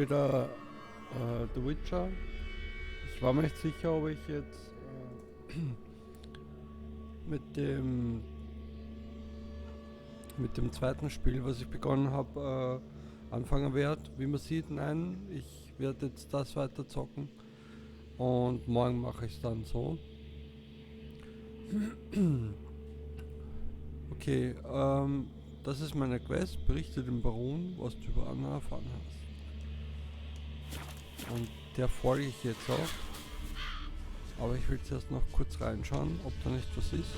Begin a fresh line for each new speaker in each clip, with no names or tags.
Wieder The Witcher. Ich war mir nicht sicher, ob ich jetzt mit dem zweiten Spiel, was ich begonnen habe, anfangen werde. Wie man sieht, nein, ich werde jetzt das weiter zocken und morgen mache ich es dann so. Okay, das ist meine Quest. Berichte dem Baron, was du über Anna erfahren hast. Und der folge ich jetzt auch. Aber ich will zuerst noch kurz reinschauen, ob da nicht was ist,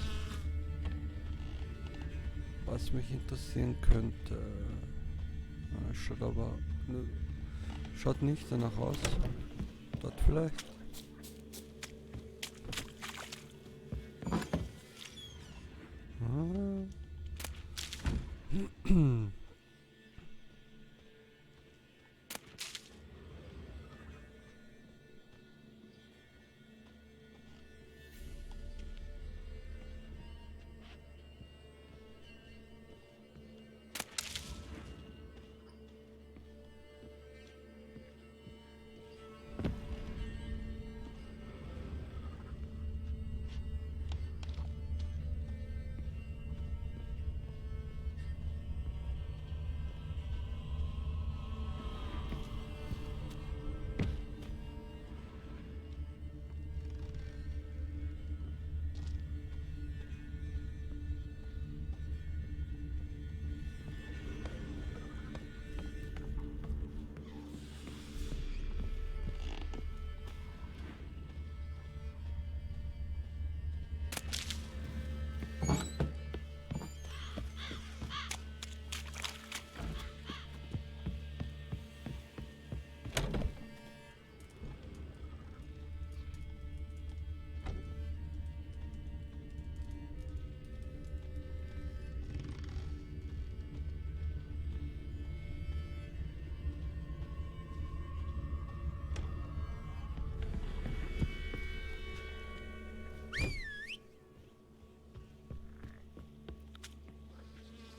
was mich interessieren könnte. Schaut aber... Ne, schaut nicht danach aus. Dort vielleicht. Ah.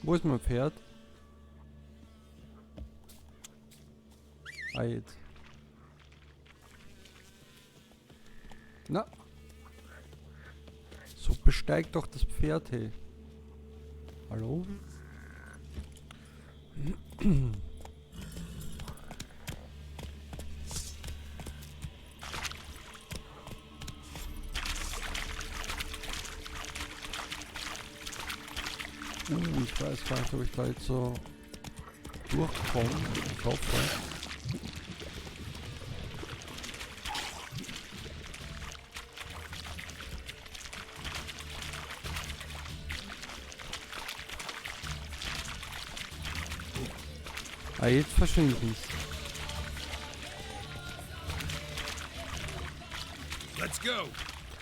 Wo ist mein Pferd? Ah, jetzt. Na. So besteigt doch das Pferd, hey. Hallo? Ich weiß gar nicht, ob ich da jetzt so durchkomme. Ich hoffe. Ah, jetzt verschwinden sie.
Let's go.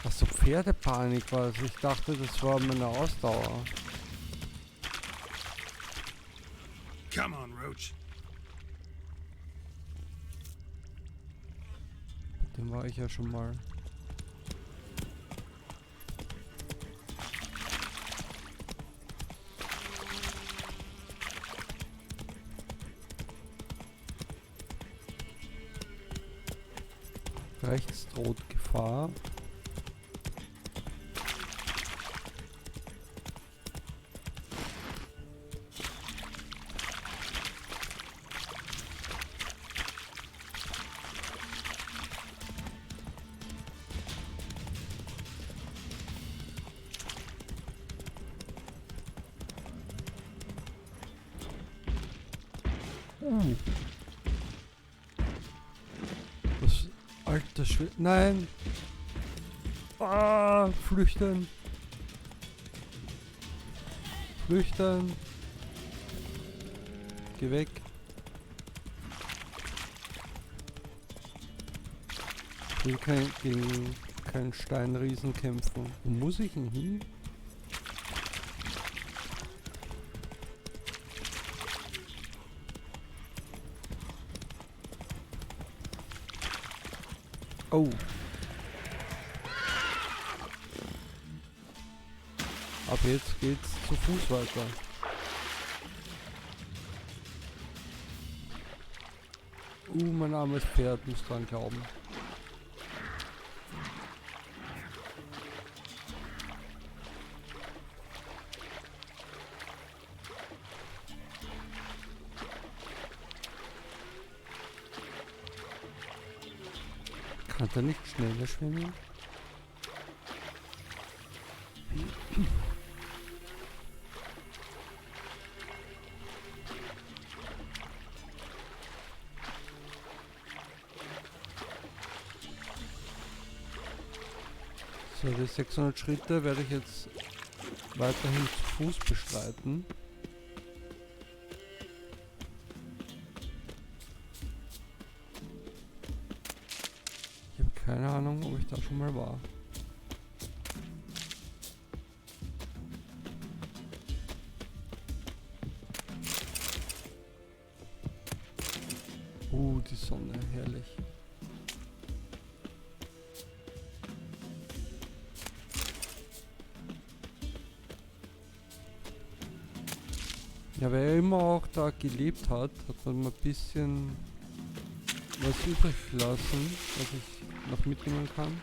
Ach so, Pferdepanik war es. Ich dachte, das war meine Ausdauer.
Come on, Roach.
Mit dem war ich ja schon mal. Rechts droht Gefahr. Das alter Schwede. Nein! Ah, flüchten! Flüchten! Geh weg! Ich will gegen keinen Steinriesen kämpfen. Wo muss ich denn hin? Oh. Ab jetzt geht's zu Fuß weiter. Mein armes Pferd muss dran glauben. Kann der nicht schneller schwimmen? So, die 600 Schritte werde ich jetzt weiterhin zu Fuß bestreiten. Ich habe keine Ahnung, ob ich da schon mal war. Die Sonne, herrlich. Ja, wer immer auch da gelebt hat, hat man mal ein bisschen was übrig gelassen, was ich noch mitnehmen kann.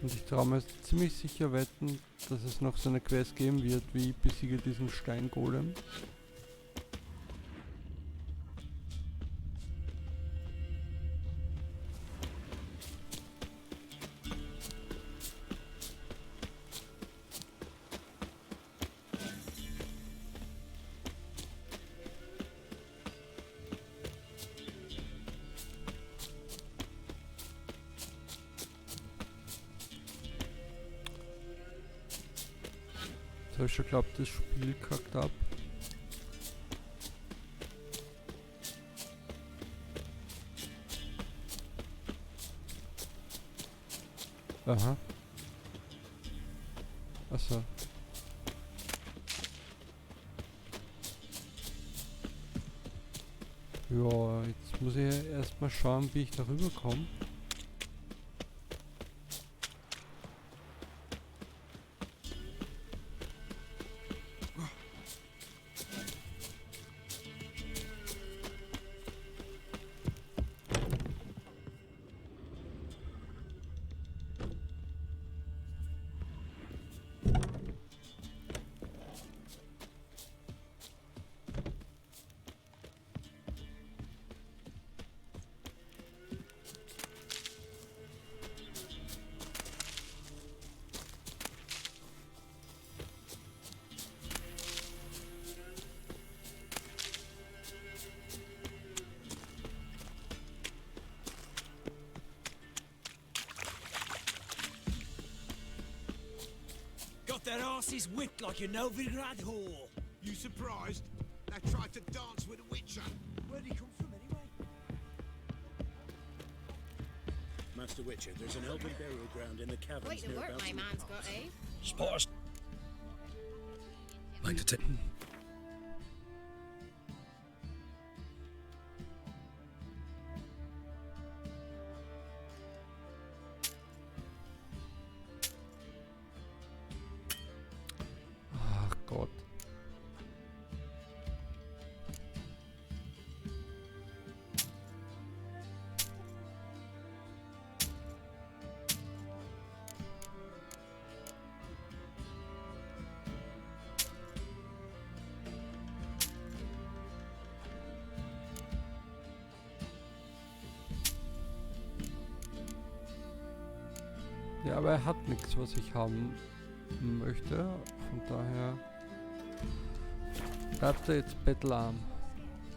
Und ich traue mir ziemlich sicher wetten, dass es noch so eine Quest geben wird, wie besiege diesen Steingolem. Ich habe schon geglaubt, das Spiel kackt ab. Aha. Achso. Ja, jetzt muss ich erstmal schauen, wie ich darüber komme.
Got their asses whipped like a Novigrad whore.
You surprised? They tried to dance with a witcher.
Where'd he come from anyway?
Master Witcher, there's an elven burial ground in the caverns
Quite the
near
work
about
my man's got, eh?
Spotters. Like to take.
Ach Gott. Ja, aber er hat nichts, was ich haben möchte. Von daher bleibt er jetzt bettelarm.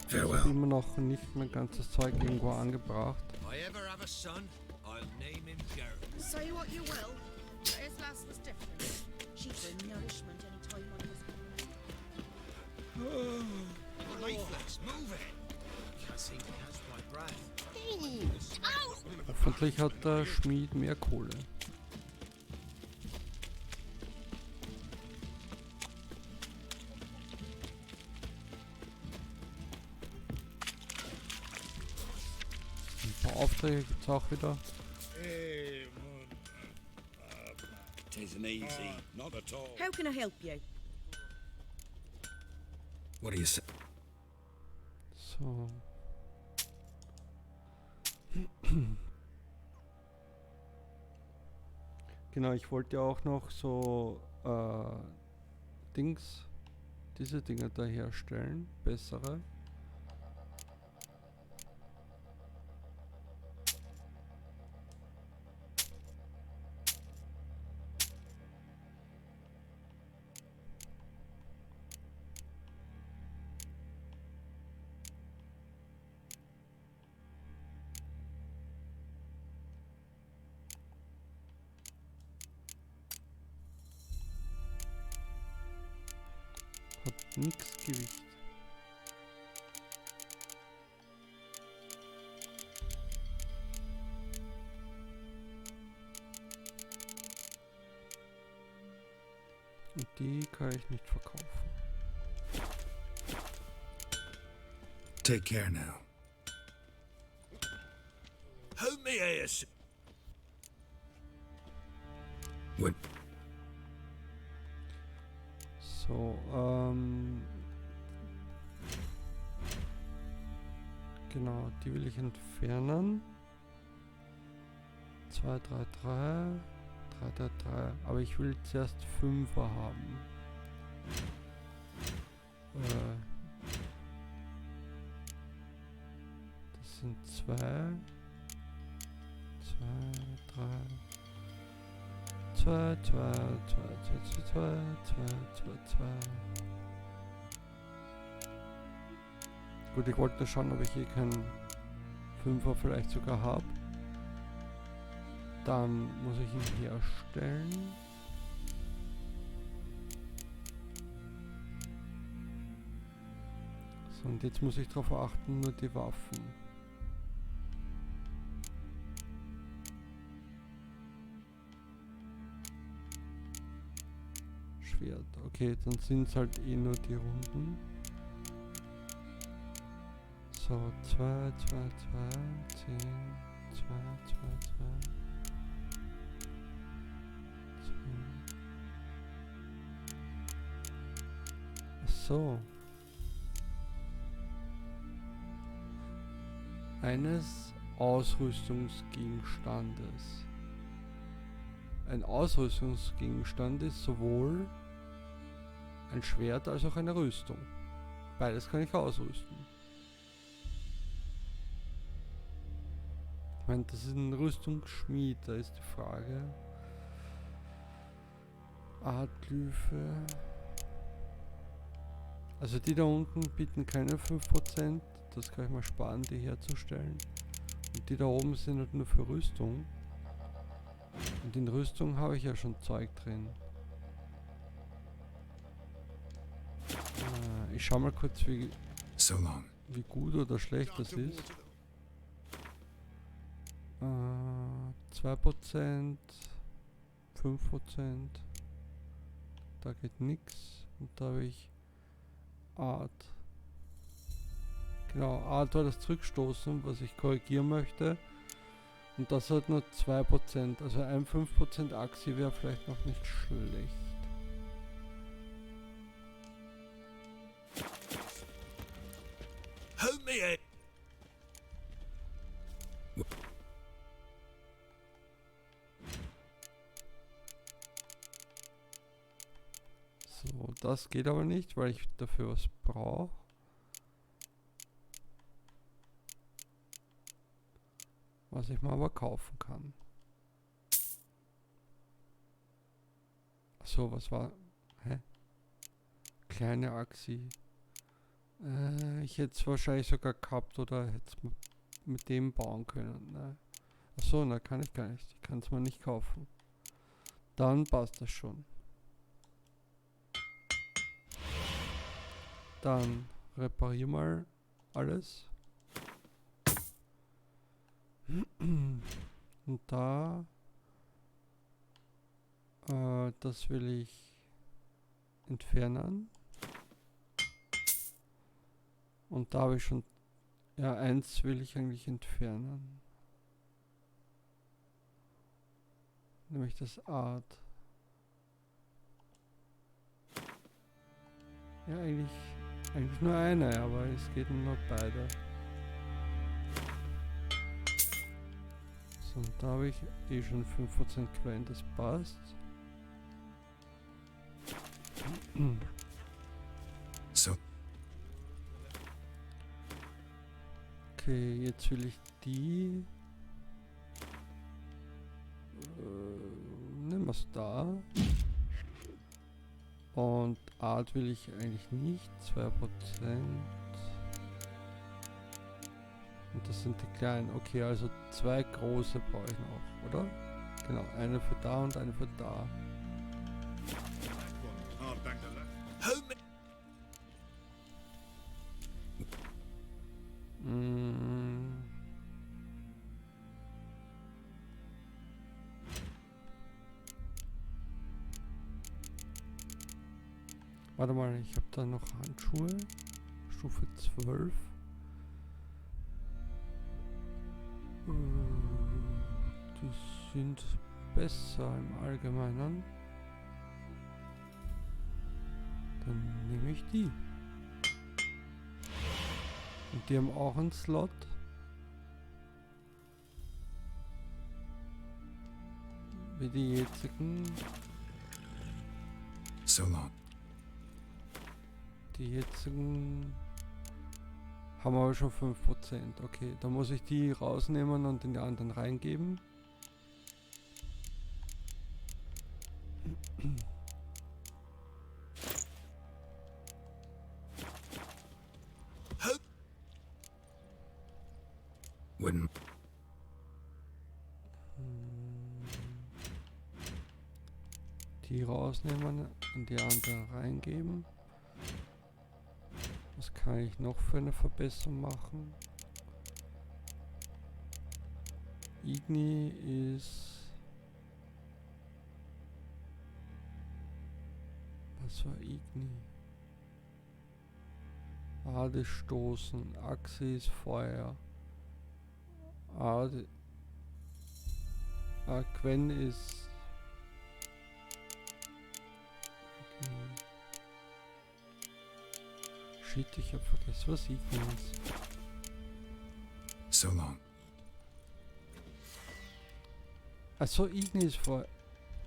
Ich habe
Farewell.
immer noch nicht mein ganzes Zeug irgendwo angebracht.
If I ever have a son, I'll name him Garrett.
Say what you will, but his lass was different. She's a nourishment any time one was
Reflex, move it. Can't seem to catch my breath.
Hoffentlich hat der Schmied mehr Kohle. Aufträge gibt's auch wieder.
Tisn't easy, not at all.
How can I help you?
What do you say?
So. Genau, ich wollte ja auch noch so diese Dinge da herstellen, bessere. Hat nix Gewicht. Und die kann ich nicht verkaufen.
Take care now.
Hold me ass.
What?
So, genau, die will ich entfernen. 2, 3, 3, 3, 3, 3. Aber ich will zuerst 5er haben. Das sind 2, 2, 3. 2, 2, 2, 2, 2, 2, 2, 2, 2. Gut, ich wollte schauen, ob ich hier keinen 5er vielleicht sogar habe. Dann muss ich ihn herstellen. So, und jetzt muss ich darauf achten, nur die Waffen. Schwert. Okay, dann sind es halt eh nur die Runden. So, 2, 2, 2, 10, 2, 2, 2. 10. Ach so. Eines Ausrüstungsgegenstandes. Ein Ausrüstungsgegenstand ist sowohl ein Schwert als auch eine Rüstung. Beides kann ich ausrüsten. Ich meine, das ist ein Rüstungsschmied, da ist die Frage. Artglyphe. Also die da unten bieten keine 5%. Das kann ich mal sparen, die herzustellen. Und die da oben sind halt nur für Rüstung. Und in Rüstung habe ich ja schon Zeug drin. Ich schau mal kurz, wie
So long.
gut oder schlecht das ist. 2%, 5%. Da geht nichts. Und da habe ich Art. Genau, Art war das Zurückstoßen, was ich korrigieren möchte. Und das hat nur 2%. Also ein 5% Axi wäre vielleicht noch nicht schlecht.
Hold me ass.
So, das geht aber nicht, weil ich dafür was brauche. Was ich mal aber kaufen kann. So, was war? Hä? Kleine Axi. Ich hätte es wahrscheinlich sogar gehabt oder hätte es mit dem bauen können. Ne? Achso, na kann ich gar nicht. Ich kann es mal nicht kaufen. Dann passt das schon. Dann reparier mal alles. Und da das will ich entfernen. Und da habe ich schon, ja, eins will ich eigentlich entfernen. nämlich das Art. Ja, eigentlich nur eine, aber es geht nur beide. So, und da habe ich eh schon 5% Quellen, das passt.
So,
Okay, jetzt will ich die. Nehmen wir es da. Und Art will ich eigentlich nicht. 2%. Und das sind die kleinen. Okay, also 2 große brauche ich noch, oder? Genau, eine für da und eine für da.
Home.
Mm. Warte mal, ich habe da noch Handschuhe. Stufe 12. Die sind besser im Allgemeinen. Dann nehme ich die. Und die haben auch einen Slot. Wie die jetzigen.
so long.
Die jetzigen haben aber schon 5%. Okay, dann muss ich die rausnehmen und in die anderen reingeben.
Wouldn't.
Die rausnehmen, in die andere reingeben. Was kann ich noch für eine Verbesserung machen? Igni ist... Was war Igni? Ade stoßen, Achse ist Feuer. Ade... Quen ist... Shit, ich hab vergessen, was Igni ist.
So long.
Achso, Igni ist vor.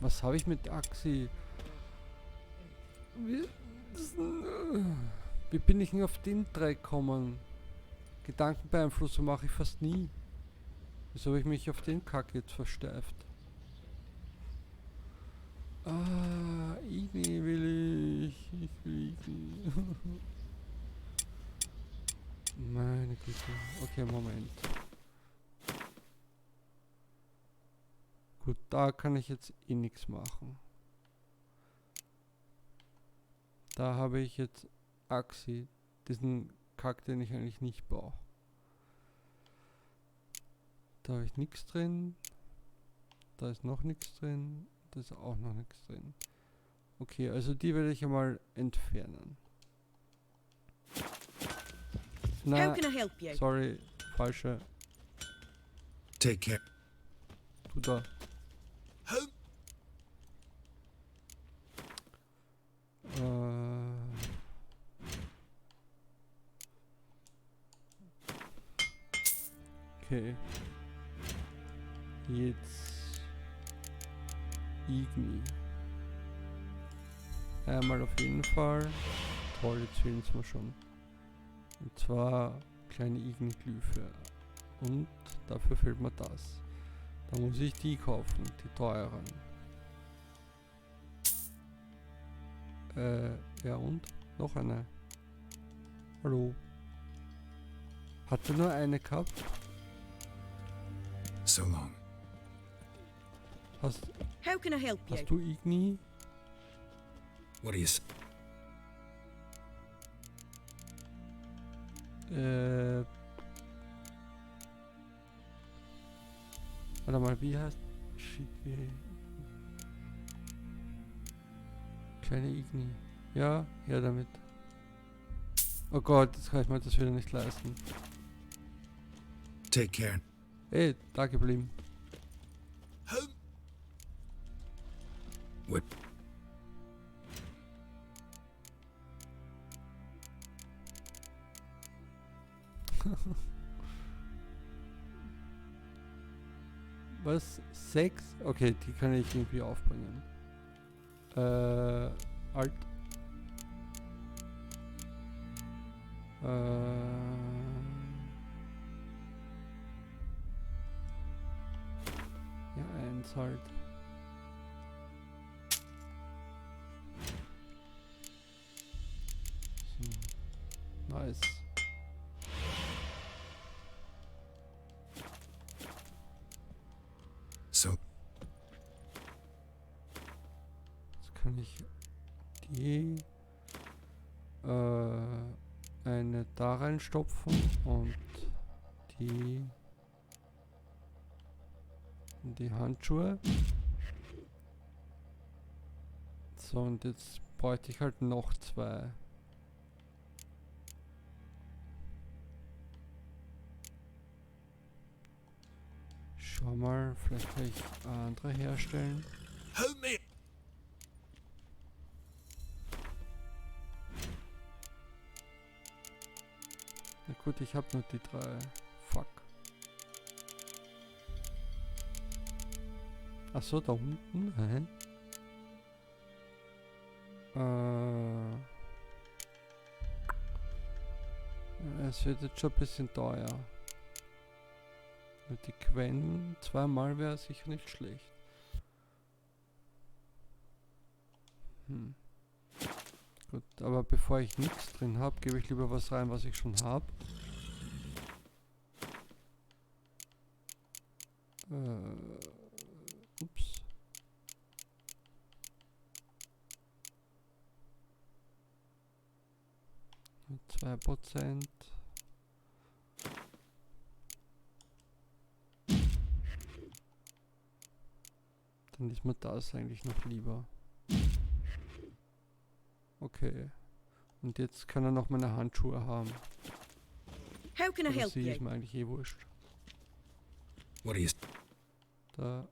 Was habe ich mit Axi? Wie bin ich denn auf den Dreck gekommen? Gedankenbeeinflussung mache ich fast nie. Wieso habe ich mich auf den Kack jetzt versteift? Ah, Igni will ich. Ich will Igni. Meine Güte. Okay, Moment. Gut, da kann ich jetzt eh nichts machen. Da habe ich jetzt Axi, diesen Kack, den ich eigentlich nicht brauche. Da habe ich nichts drin. Da ist noch nichts drin. Da ist auch noch nichts drin. Okay, also die werde ich einmal entfernen.
How
Na,
can I help you?
sorry, falsche.
Take care.
Du da.
Home.
Okay. Jetzt Igni. Einmal auf jeden Fall. Toll, jetzt fehlen es mir schon. Und zwar kleine Igni-Glyphe. Und dafür fehlt mir das. Da muss ich die kaufen, die teuren. Ja und? Noch eine. Hallo. Hatte nur eine gehabt?
So long.
Hast
How can I help you?
du Igni?
What do you say?
Warte mal, wie heißt... Shit, wie... Kleine Igni. Ja, her damit. Oh Gott, jetzt kann ich mir das wieder nicht leisten.
Take care.
Ey, da geblieben.
Home.
What?
Was? 6? Okay, die kann ich irgendwie aufbringen. Alt. Ja, 1 halt. So. Nice.
So,
Jetzt kann ich die eine da reinstopfen und die in die Handschuhe. So, und jetzt bräuchte ich halt noch 2. Schau mal, vielleicht kann ich andere herstellen.
Who me?
Na gut, ich habe nur die 3. Fuck. Ach so, da unten? Hä? Es wird jetzt schon ein bisschen teuer. Mit die Quen 2-mal wäre sicher nicht schlecht. Gut, aber bevor ich nichts drin habe, gebe ich lieber was rein, was ich schon habe. Ups. Mit 2%. Dann ist mir das eigentlich noch lieber. Okay. Und jetzt kann er noch meine Handschuhe haben.
How can I
Also
help
sie ist
you?
mir eigentlich eh wurscht.
what do you...
Da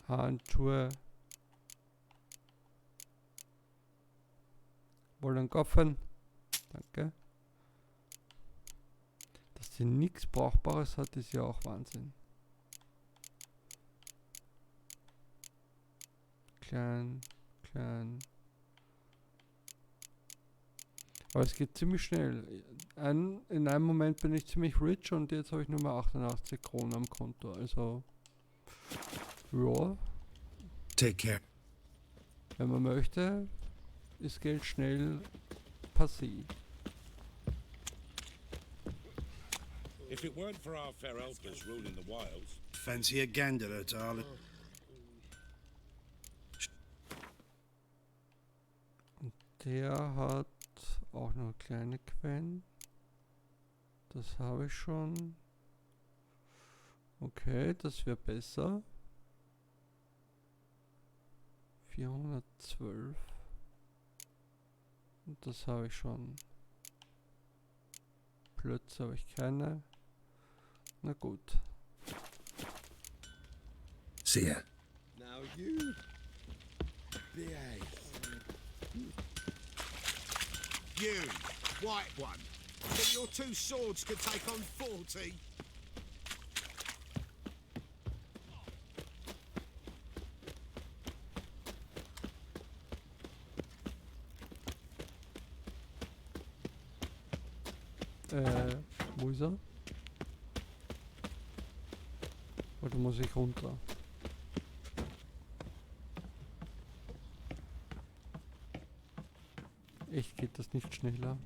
Handschuhe. Wollen kaufen. Danke. Dass sie nichts Brauchbares hat, ist ja auch Wahnsinn. Klein, klein. Aber es geht ziemlich schnell. In einem Moment bin ich ziemlich rich und jetzt habe ich nur mal 88 Kronen am Konto. Also, ja,
Take care.
wenn man möchte, ist Geld schnell passé.
If it weren't for our fair elfers ruling the wilds,
Fancy a gander at all.
Der hat auch noch kleine Quen. Das habe ich schon. Okay, das wäre besser. 412. Und das habe ich schon. Plötze habe ich keine. Na gut.
See ya.
Now you behave. You, white one. Think your 2 swords could take on 40?
Wo ist er? Oder muss ich runter? Echt, geht das nicht schneller?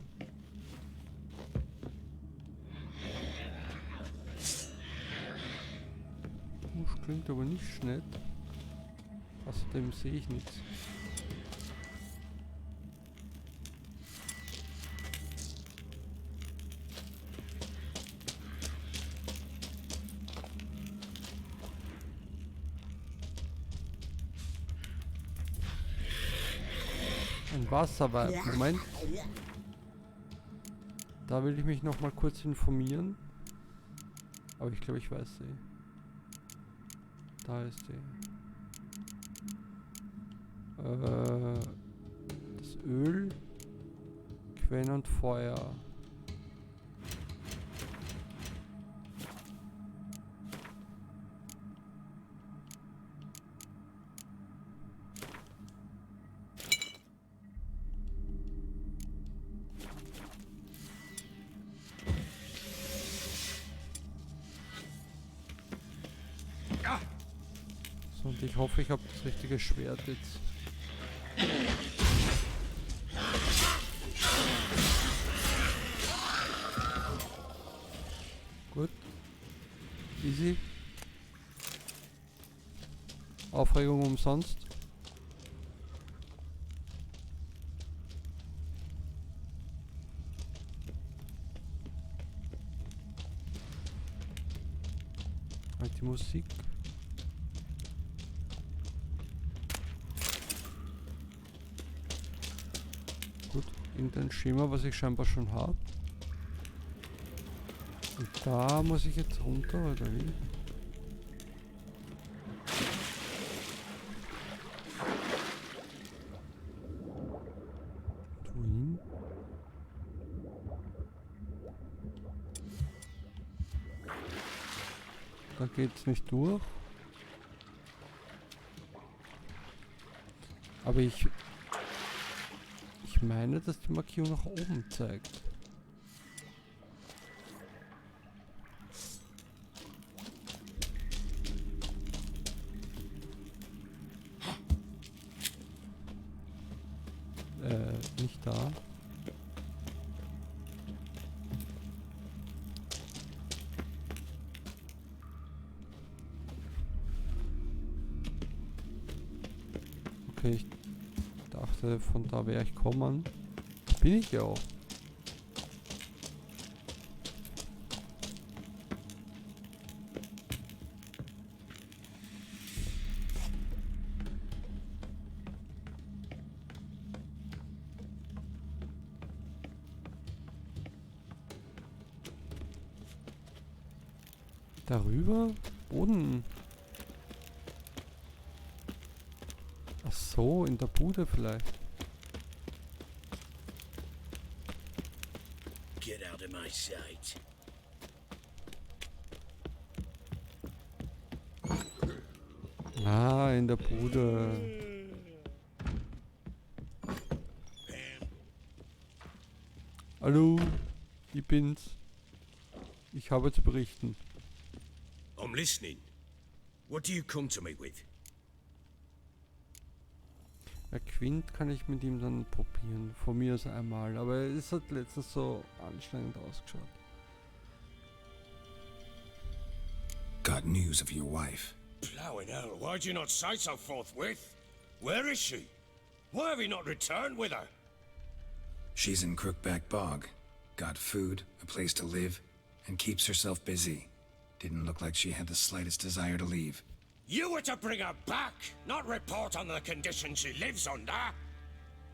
Das klingt aber nicht schnell. Außerdem sehe ich nichts. Ein Wasserweib. Moment. Da will ich mich noch mal kurz informieren. Aber ich glaube, ich weiß sie. Da ist sie. Das Öl, Quellen und Feuer. So, und ich hoffe, ich habe das richtige Schwert jetzt. Gut. Easy. Aufregung umsonst. Halt die Musik. Gut, irgendein Schema, was ich scheinbar schon habe. Und da muss ich jetzt runter, oder wie? Und wohin? Da geht's nicht durch. Aber ich meine, dass die Markierung nach oben zeigt. Nicht da. Okay, ich dachte, von da wäre ich kommen. Bin ich ja auch. Darüber? Boden. Ach so, in der Bude vielleicht.
Get out of my sight.
Ah, in der Bude. Hallo, ich bin's. Ich habe zu berichten.
I'm listening. What do you come to me with?
Ja, Quint kann ich mit ihm dann probieren. Von mir aus einmal. Aber es hat letztens so anstrengend ausgeschaut.
Got news of your wife.
Plowing hell, why'd you not say so forthwith? Where is she? Why have you not returned with her?
She's in Crookback Bog. Got food, a place to live, and keeps herself busy. Didn't look like she had the slightest desire to leave.
You were to bring her back, not report on the conditions she lives under.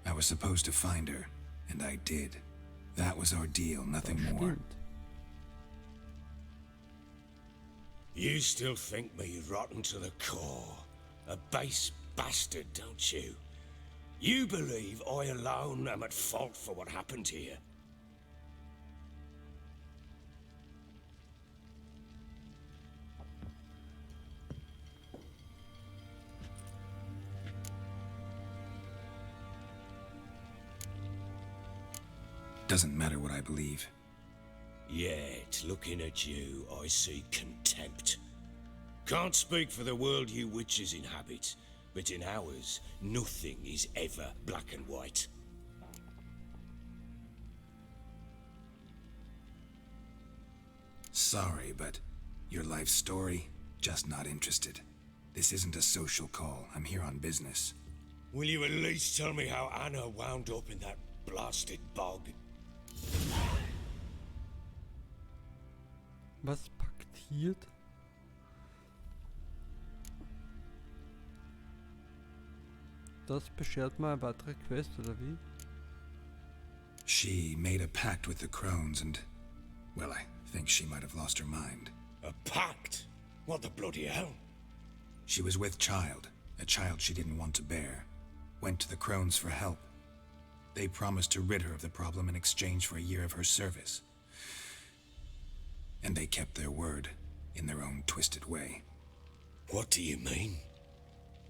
I was supposed to find her, and I did. That was our deal, nothing more.
Stimmt.
You still think me rotten to the core. A base bastard, don't you? You believe I alone am at fault for what happened here.
Doesn't matter what I believe.
Yet, looking at you, I see contempt. Can't speak for the world you witches inhabit, but in ours, nothing is ever black and white.
Sorry, but your life story, just not interested. This isn't a social call. I'm here on business.
Will you at least tell me how Anna wound up in that blasted bog?
Was paktiert? Das beschert mal eine weitere Quest, oder wie?
She made a pact with the Crones and, well, I think she might have lost her mind.
A pact? What the bloody hell?
She was with child, a child she didn't want to bear. went to the Crones for help. They promised to rid her of the problem in exchange for a year of her service. And they kept their word, in their own twisted way.
What do you mean?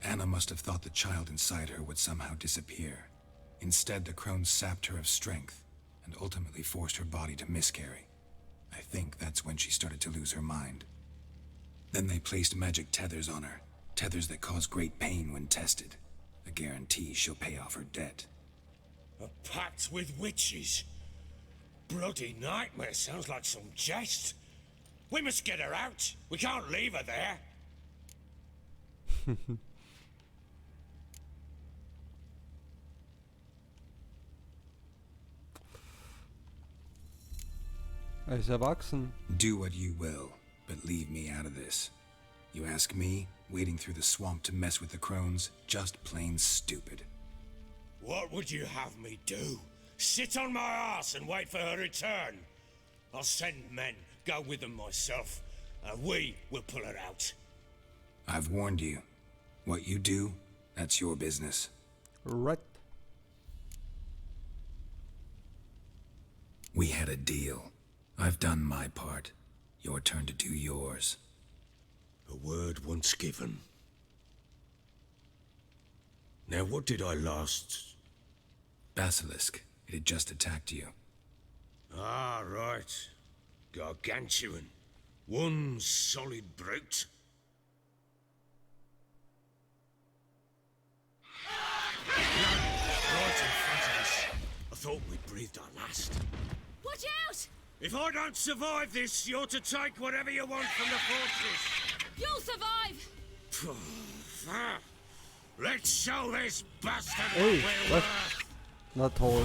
Anna must have thought the child inside her would somehow disappear. Instead, the Crones sapped her of strength, and ultimately forced her body to miscarry. I think that's when she started to lose her mind. Then they placed magic tethers on her, tethers that cause great pain when tested. A guarantee she'll pay off her debt.
A pact with witches? Bloody nightmare, sounds like some jest. We must get her out. We can't leave her there.
Er ist erwachsen.
Do what you will, but leave me out of this. You ask me, wading through the swamp to mess with the Crones, just plain stupid.
What would you have me do? Sit on my ass and wait for her return? I'll send men, go with them myself, and we will pull her out.
I've warned you. What you do, that's your business.
Right.
We had a deal. I've done my part. Your turn to do yours.
A word once given. Now what did I last...
Basilisk. It had just attacked you.
Ah, right. Gargantuan. One solid brute. Right in front of us. I thought we'd breathed our last.
Watch out!
If I don't survive this, you're to take whatever you want from the fortress.
You'll survive!
Let's show this bastard
Ey,
what we're
was?
worth.
Na toll.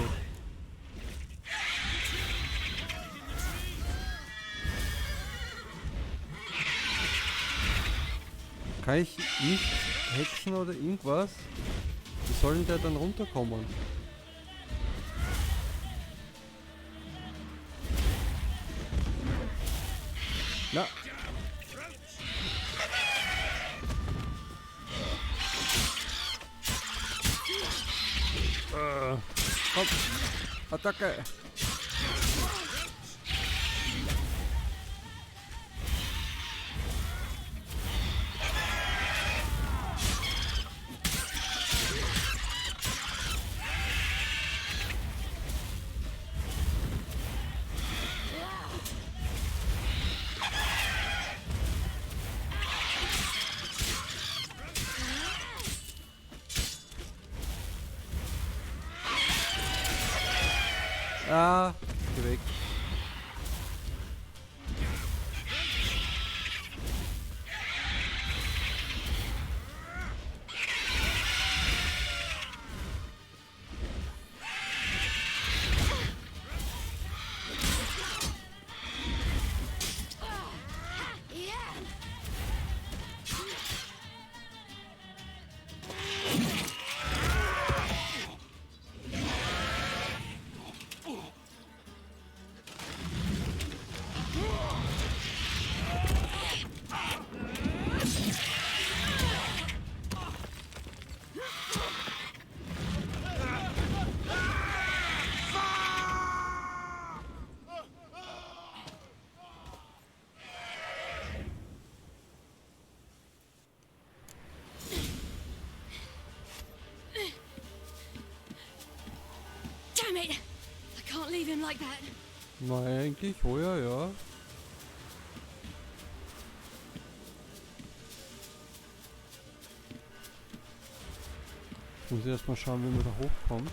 Kann ich nicht hexen oder irgendwas? Wie soll denn der dann runterkommen? Na. Komm. Attacke. Ah, geh weg.
Damn it! I can't leave him like that.
Nein, eigentlich, oh ja, ja. Ich muss erst mal schauen, wie man da hochkommt.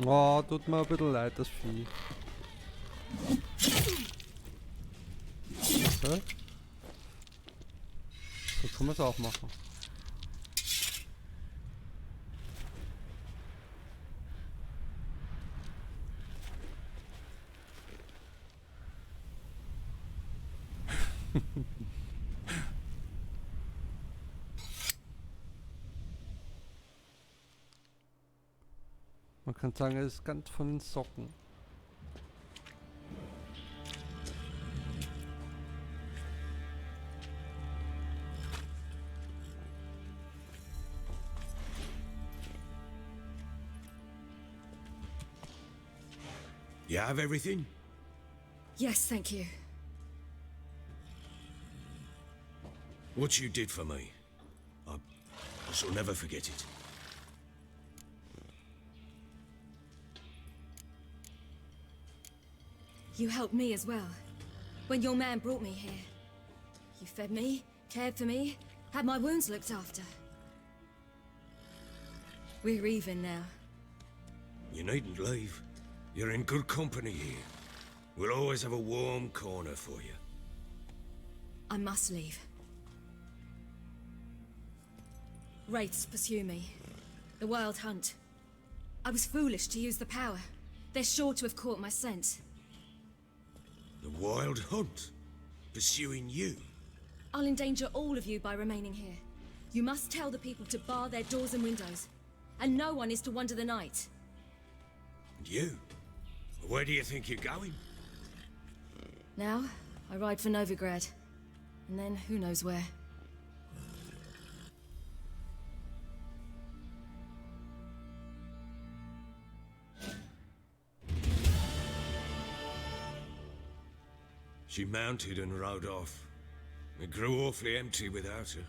Oh, tut mir ein bisschen leid, das Vieh. Okay. So kann man es auch machen. Man kann sagen, er ist ganz von den Socken.
You have everything?
Yes, thank you.
What you did for me, I shall never forget it.
You helped me as well. When your man brought me here. You fed me, cared for me, had my wounds looked after. We're even now.
You needn't leave. You're in good company here. We'll always have a warm corner for you.
I must leave. Wraiths pursue me. The Wild Hunt. I was foolish to use the power. They're sure to have caught my scent.
The Wild Hunt? Pursuing you?
I'll endanger all of you by remaining here. You must tell the people to bar their doors and windows. And no one is to wander the night.
And you? Where do you think you're going?
Now, I ride for Novigrad. And then who knows where.
She mounted and rode off. It grew awfully empty without her.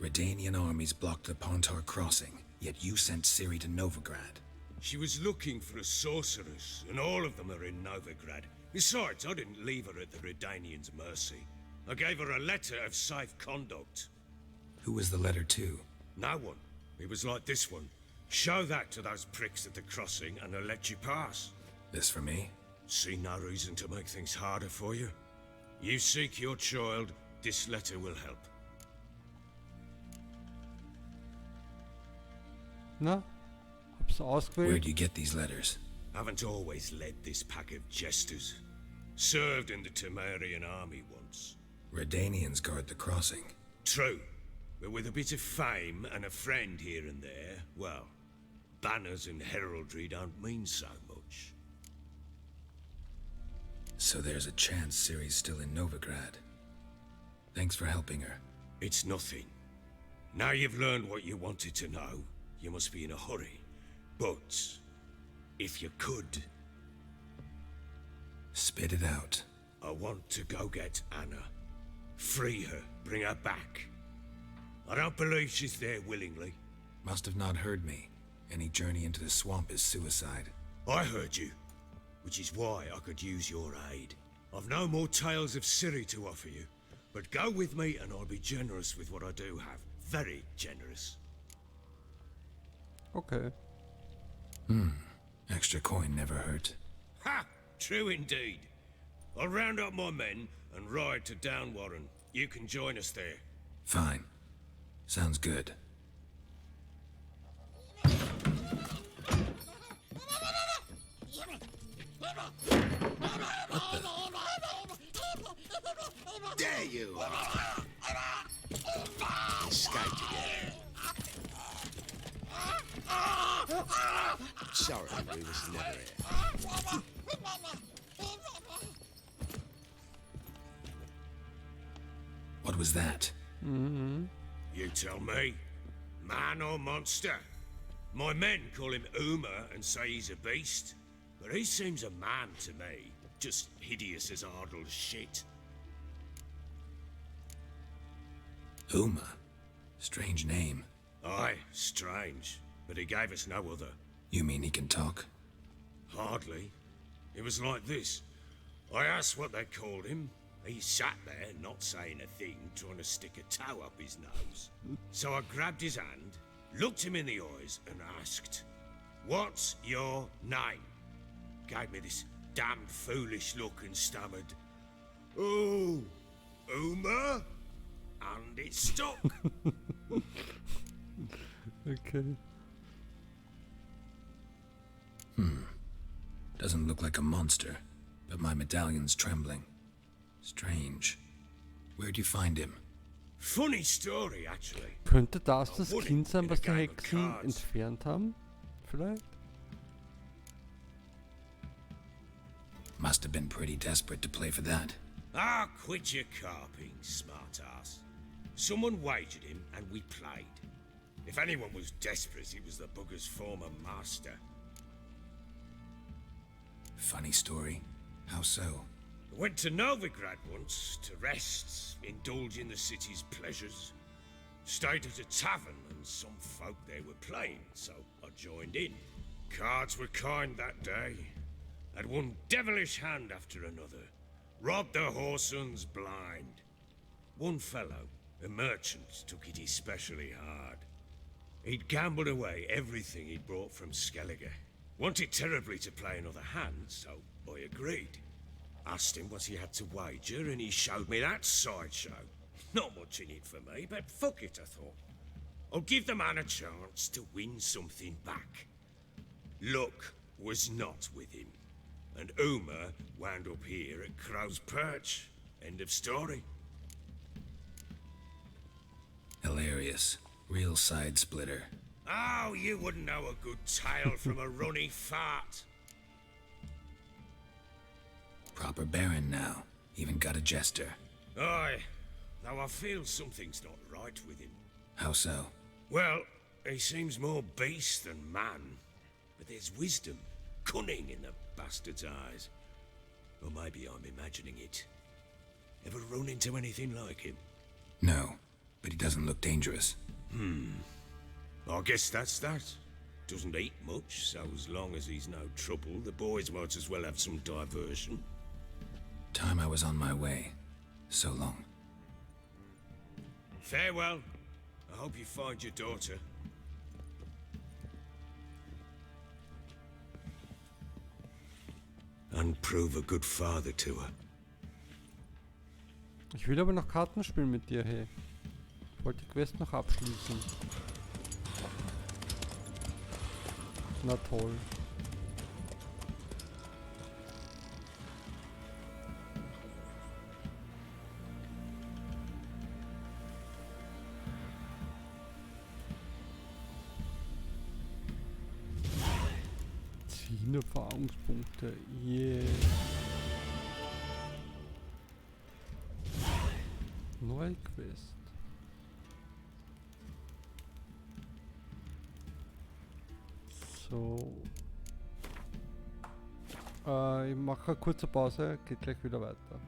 Redanian armies blocked the Pontar crossing, yet you sent Ciri to Novigrad.
She was looking for a sorceress, and all of them are in Novigrad. Besides, I didn't leave her at the Redanians' mercy. I gave her a letter of safe conduct.
Who was the letter to?
No one. It was like this one. Show that to those pricks at the crossing, and they'll let you pass.
This for me?
See no reason to make things harder for you. You seek your child, this letter will help.
Na? Hab's ausgewählt.
Where'd you get these letters?
Haven't always led this pack of jesters. Served in the Temerian army once.
Redanians guard the crossing.
True, but with a bit of fame and a friend here and there, well, banners and heraldry don't mean so much.
So there's a chance Ciri's still in Novigrad. Thanks for helping her.
It's nothing. Now you've learned what you wanted to know, you must be in a hurry. But, if you could,
Spit it out.
I want to go get Anna. Free her, bring her back. I don't believe she's there willingly.
Must have not heard me. Any journey into the swamp is suicide.
I heard you, which is why I could use your aid. I've no more tales of Ciri to offer you, but go with me and I'll be generous with what I do have. Very generous.
Okay.
Extra coin never hurt.
Ha! True indeed. I'll round up my men and ride to Downwarren. You can join us there.
Fine. Sounds good.
There you are. Escaped again. Sorry, we was never here.
What was that?
You tell me. Man or monster? My men call him Uma and say he's a beast, but he seems a man to me. Just hideous as Ardle's shit.
Uma. Strange name.
Aye, strange. But he gave us no other.
You mean he can talk?
Hardly. It was like this. I asked what they called him, He sat there, not saying a thing, trying to stick a toe up his nose. So I grabbed his hand, looked him in the eyes, and asked, "What's your name?" Gave me this damned foolish look and stammered, "Oh, Uma?" And it stuck.
Okay.
Doesn't look like a monster, but my medallion's trembling. Strange. Where'd you find him?
Funny story, actually.
Könnte das
I
das
won it
Kind sein,
in a
was die
game of
Hexen
cards.
entfernt haben? Vielleicht?
Must have been pretty desperate to play for that.
Ah, quit your carping, smartass. Someone wagered him, and we played. If anyone was desperate, it was the bugger's former master.
Funny story. How so?
I went to Novigrad once to rest, indulge in the city's pleasures. Stayed at a tavern, and some folk there were playing, so I joined in. Cards were kind that day. Had one devilish hand after another. Robbed the whoresons blind. One fellow, a merchant, took it especially hard. He'd gambled away everything he'd brought from Skellige. Wanted terribly to play another hand, so I agreed. Asked him what he had to wager, and he showed me that sideshow. Not much in it for me, but fuck it, I thought. I'll give the man a chance to win something back. Luck was not with him, and Uma wound up here at Crow's Perch. End of story.
Hilarious. Real side splitter.
Oh, you wouldn't know a good tale from a runny fart.
Proper baron now. Even got a jester.
Aye, though I feel something's not right with him.
How so?
Well, he seems more beast than man, but there's wisdom, cunning in the bastard's eyes. Or maybe I'm imagining it. Ever run into anything like him?
No, but he doesn't look dangerous.
I guess that's that. Doesn't eat much, so as long as he's no trouble, the boys might as well have some diversion.
Time I was on my way. So long.
Farewell. I hope you find your daughter. And prove a good father to her.
Ich will aber noch Karten spielen mit dir, hey. Ich wollte die Quest noch abschließen. Na toll. Ziehen Erfahrungspunkte. Yeah. Neue Quest. So. Ich mache eine kurze Pause, geht gleich wieder weiter.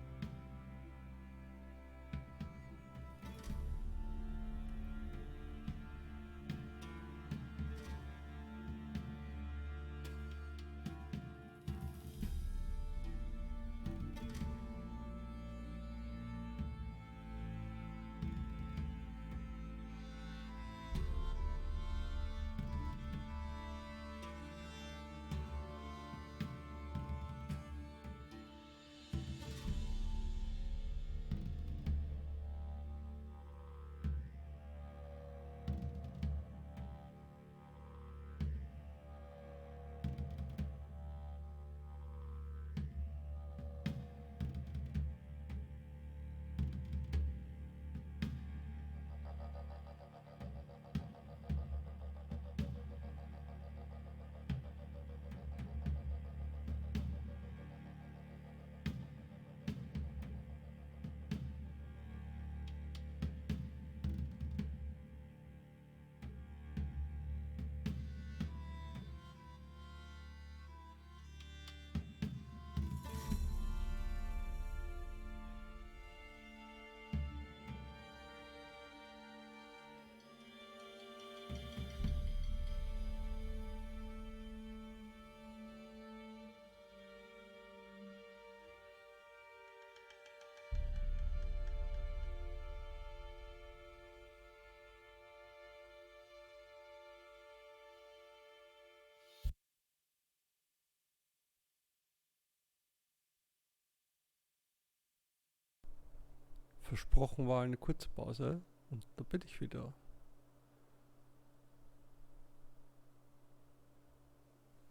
Versprochen war eine kurze Pause und da bin ich wieder.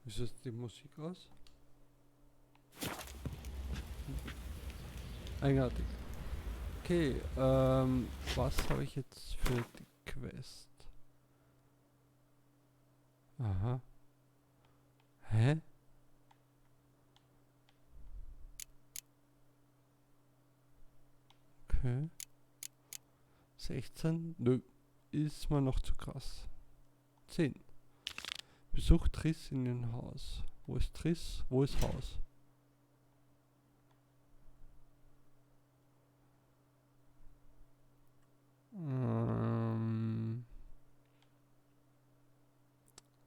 Wieso ist die Musik aus? Eigenartig. Okay, was habe ich jetzt für die Quest? Aha. Hä? Okay. 16? Nö. Ist mal noch zu krass. 10. Besucht Triss in ihrem Haus. Wo ist Triss? Wo ist Haus?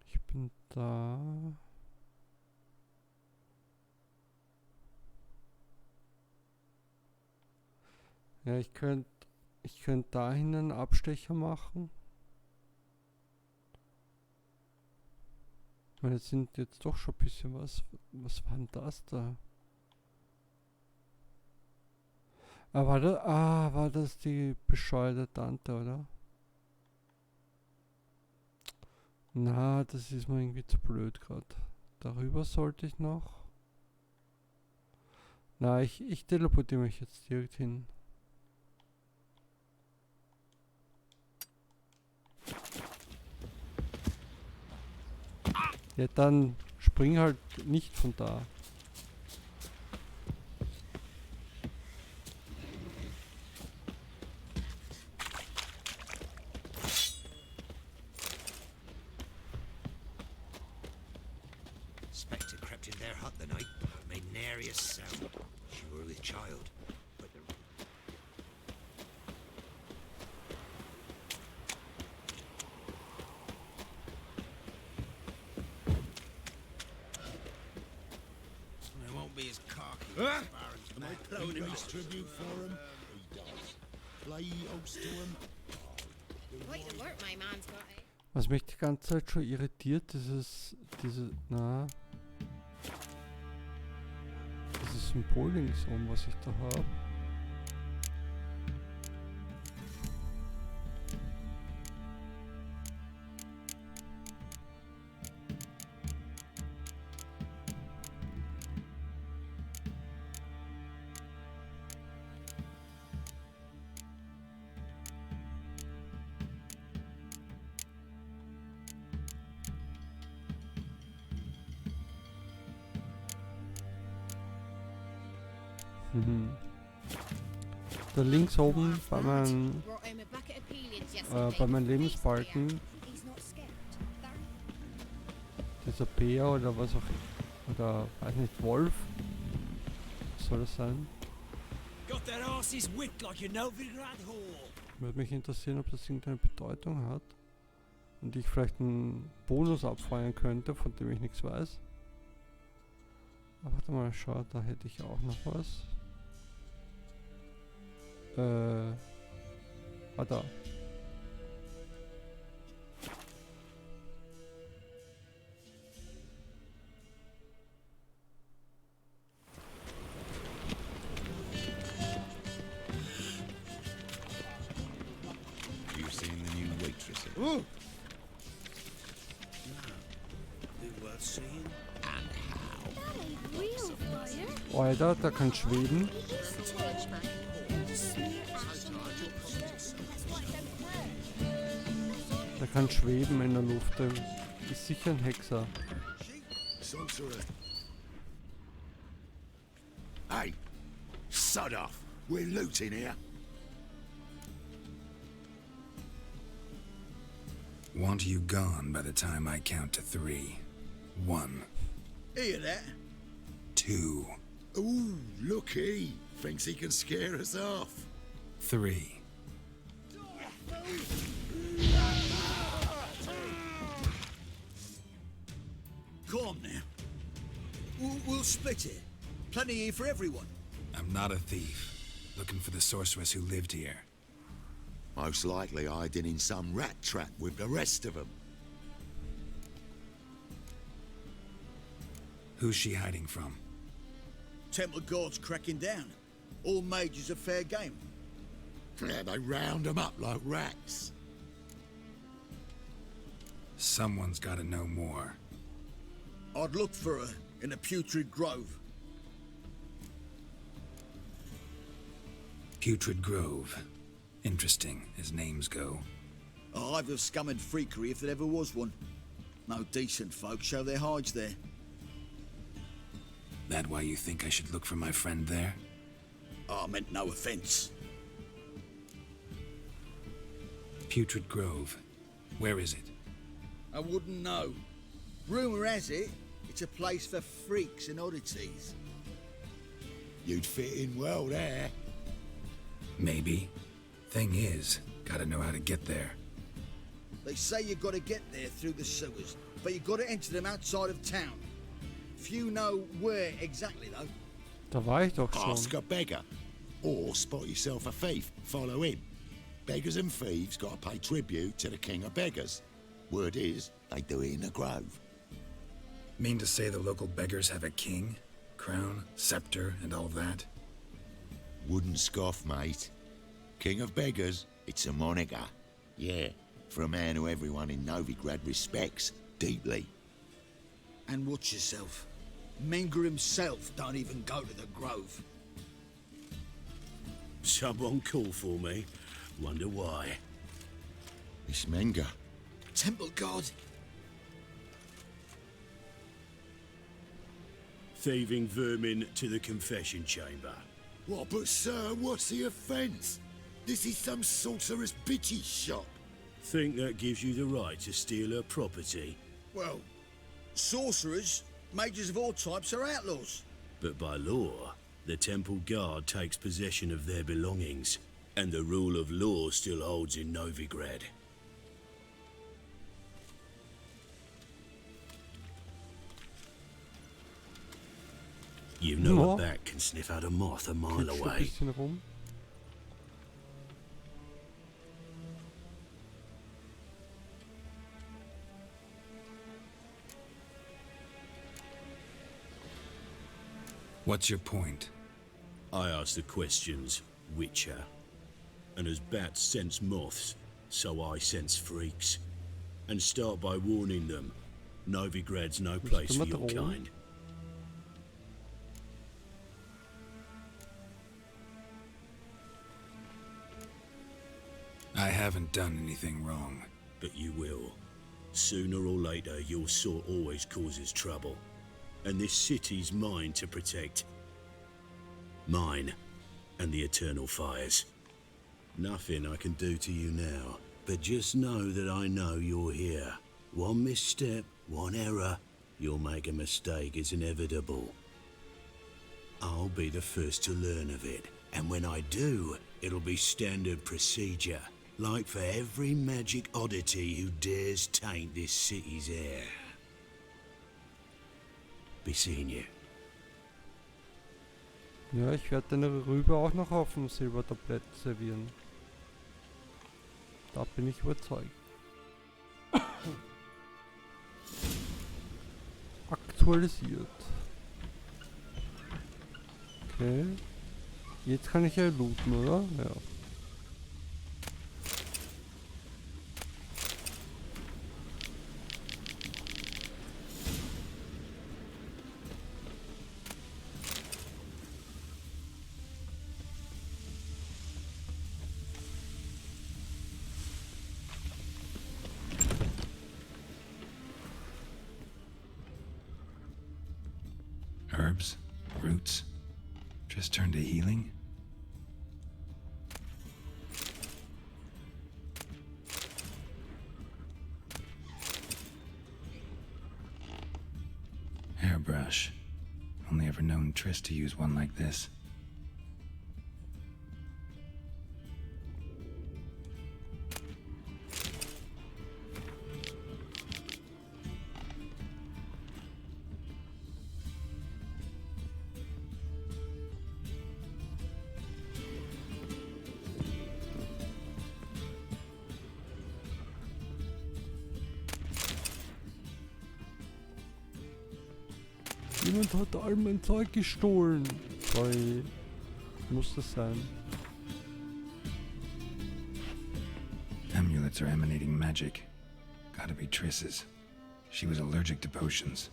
Ich bin da. Ja, ich könnte dahin einen Abstecher machen. Ich meine, das sind jetzt doch schon ein bisschen was. Was war denn das da? War das die bescheuerte Tante, oder? Na, das ist mir irgendwie zu blöd gerade. Darüber sollte ich noch. Na, ich teleportiere mich jetzt direkt hin. Ja, dann spring halt nicht von da.
Spectre crept in their hut the night, made nary a sound. Sure the child. But the They won't be as cocky as Barons.
Am I playing his tribute for him? He does. Play host to him.
Quite the work my man's got, eh?
Was mich die ganze Zeit schon irritiert, dieses Symbol links oben, was ich da habe. Da links oben bei meinem
Brought home a bucket of peelings yesterday.
bei meinem Lebensbalken,
He's not scared.
dieser Bär oder was auch, oder weiß nicht, Wolf, was soll das sein?
got their asses whipped like a Novigrad whore.
Würde mich interessieren, ob das irgendeine Bedeutung hat und ich vielleicht einen Bonus abfeuern könnte, von dem ich nichts weiß. Aber warte mal, schau, da hätte ich auch noch was. Da.
You seen the new waitress?
Oh! Be worth seeing.
Real fire?
Alter, da kann schweben. Der kann schweben in der Luft. Der ist sicher ein Hexer.
Sorcerer. Hey, sod off. We're looting here.
Want you gone by the time I count to 3. 1,
Hear that?
2,
Ooh, looky. Thinks he can scare us off.
3.
Come on now. We'll split it. Plenty here for everyone.
I'm not a thief. Looking for the sorceress who lived here.
Most likely hiding in some rat trap with the rest of them.
Who's she hiding from?
Temple Guard's cracking down. All mages are fair game. Yeah, they round 'em up like rats.
Someone's gotta know more.
I'd look for her in the Putrid Grove.
Putrid Grove. Interesting, as names go.
A hive of scum and freakery if there ever was one. No decent folk show their hides there.
That why you think I should look for my friend there?
I meant no offence.
Putrid Grove. Where is it?
I wouldn't know. Rumour has it, it's a place for freaks and oddities. You'd fit in well there.
Maybe. Thing is, gotta know how to get there.
They say you gotta get there through the sewers, but you gotta enter them outside of town. Few know where exactly though.
Da war ich doch
Ask
schon.
a beggar. Or spot yourself a thief. Follow him. Beggars and thieves got to pay tribute to the king of beggars. Word is, they do it in the grove.
Mean to say the local beggars have a king? Crown, scepter, and all that?
Wouldn't scoff, mate. King of beggars, it's a moniker. Yeah, for a man who everyone in Novigrad respects deeply.
And watch yourself. Menger himself don't even go to the Grove.
Someone called for me. Wonder why.
It's Menger.
Temple Guard.
Thieving vermin to the confession chamber.
What, but sir, what's the offence? This is some sorcerer's bitchy shop.
Think that gives you the right to steal her property?
Well, sorcerers, mages of all types are outlaws.
But by law, the temple guard takes possession of their belongings, and the rule of law still holds in Novigrad. You know
Ja.
a bat can sniff out a moth a mile
Hüpft ein
away.
bisschen rum.
What's your point?
I ask the questions, Witcher. And as bats sense moths, so I sense freaks. And start by warning them, Novigrad's no place for your kind.
I haven't done anything wrong.
But you will. Sooner or later, your sort always causes trouble. And this city's mine to protect. Mine and the Eternal Fires. Nothing I can do to you now, but just know that I know you're here. One misstep, one error, you'll make a mistake, it's inevitable. I'll be the first to learn of it, and when I do, it'll be standard procedure, like for every magic oddity who dares taint this city's air. Be seeing you.
Ja, ich werde deine Rübe auch noch auf dem Silbertablett servieren. Da bin ich überzeugt. Aktualisiert. Okay. Jetzt kann ich ja looten, oder? Ja.
Herbs? Roots? Just turn to healing? Hairbrush. Only ever known Triss to use one like this.
Jemand hat all mein Zeug gestohlen. Sorry. Muss das sein?
throats are emanating magic. Gotta be Triss's. She was allergic to potions.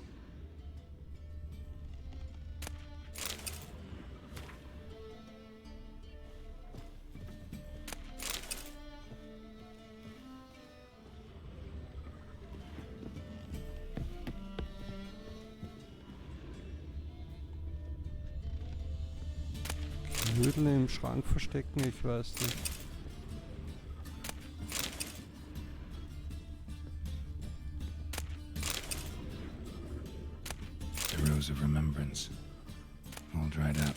Knödel im Schrank verstecken, ich weiß nicht.
The Rose of Remembrance. All dried up.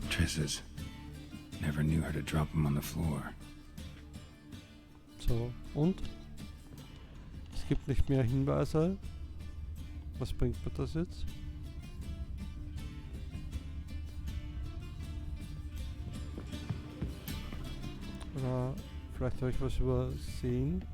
Triss's. Never knew her to drop them on the floor.
So, und? Es gibt nicht mehr Hinweise. Was bringt mir das jetzt? Oder vielleicht habe ich was übersehen.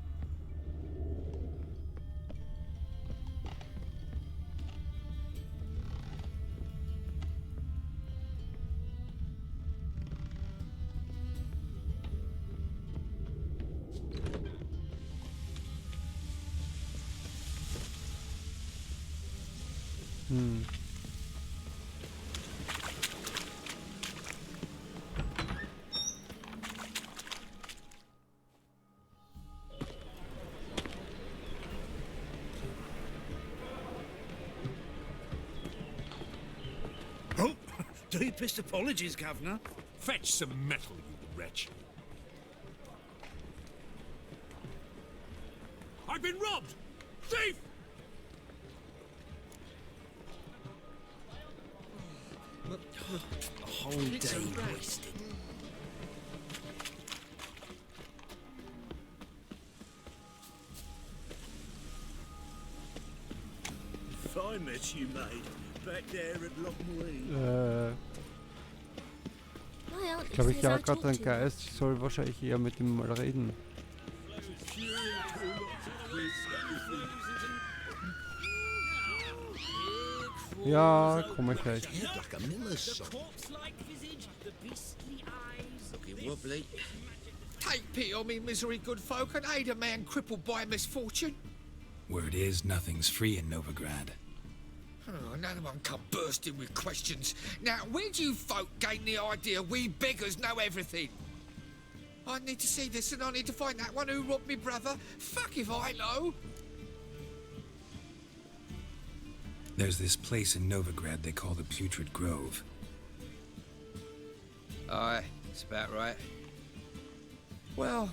Oh, deepest apologies, Governor. Fetch some metal, you wretch. I've been robbed! Thief!
A whole day wasted.
Fine mess you made back there at Lochmuir.
Ich glaube, ich jag gerade einen Geist. Ich soll wahrscheinlich eher mit ihm mal reden. Ja, komm ich gleich.
Like a miller's son.
Looking wobbly.
Take pity on me, misery, good folk, and aid a man crippled by misfortune.
Word is, nothing's free in Novigrad.
Oh, another one come bursting with questions. Now, where do you folk gain the idea we beggars know everything? I need to see this and I need to find that one who robbed me brother. Fuck if I know.
There's this place in Novigrad they call the Putrid Grove.
Aye, it's about right. Well,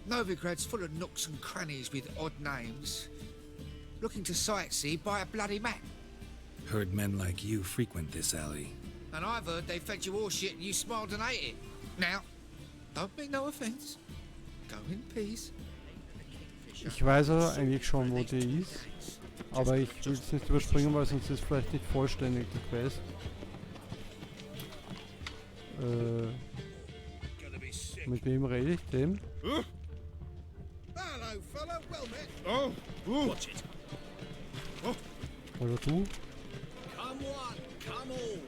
Novigrad's full of nooks and crannies with odd names. Looking to sightsee, buy a bloody map.
Heard men like you frequent this alley.
And I've heard they fed you all shit and you smiled and ate it. Now, don't mean no offence. Go in peace.
Ich weiß ja eigentlich schon, wo die ist. Aber ich will es nicht überspringen, weil sonst ist vielleicht nicht vollständig die Quest. Mit wem rede ich? Dem?
Hello, fella. Well met.
Oh, watch it.
Oder du?
Come one, come all.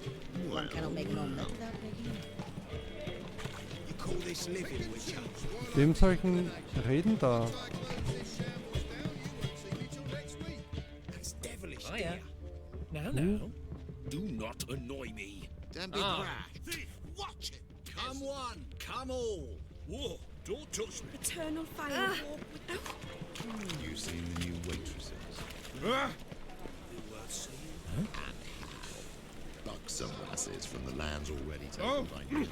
One cannot make an omelette without making it.
You call this living, Witcher?
Mit wem soll ich denn reden da?
That's devilish,
Oh,
dear.
yeah. Now, now. Do not annoy me.
Don't be brash. Thief, watch it. Come one, come all.
Whoa, don't touch me.
Eternal fire.
You seen the new waitresses? Buxom lasses from the lands already taken by you.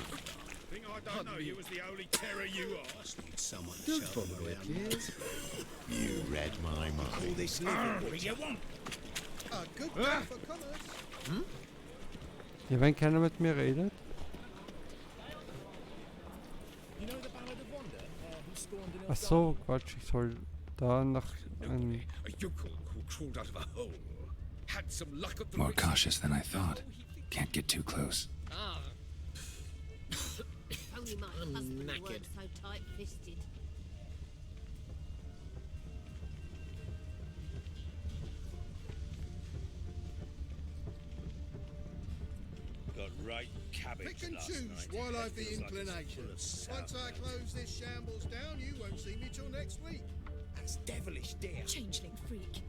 Think I don't know you was the only terror you are.
Need someone to show them around.
You read my
Call
mind.
this living,
What do
Witcher?
you want?
A good day for commerce.
Ja, wenn keiner mit mir redet? Ach so, Quatsch, ich soll da nach einem...
A yokel who crawled out of a hole. Had some luck at the
More
Witcher.
cautious than I thought. Can't get too close.
Only my husband weren't so tight-fisted.
Great cabbage
Pick and
last
choose
night.
while I've the
Feels like it's
inclination.
full of
Once I
sauerkraut.
close this shambles down, you won't see me till next week.
That's devilish, dear.
Changeling freak.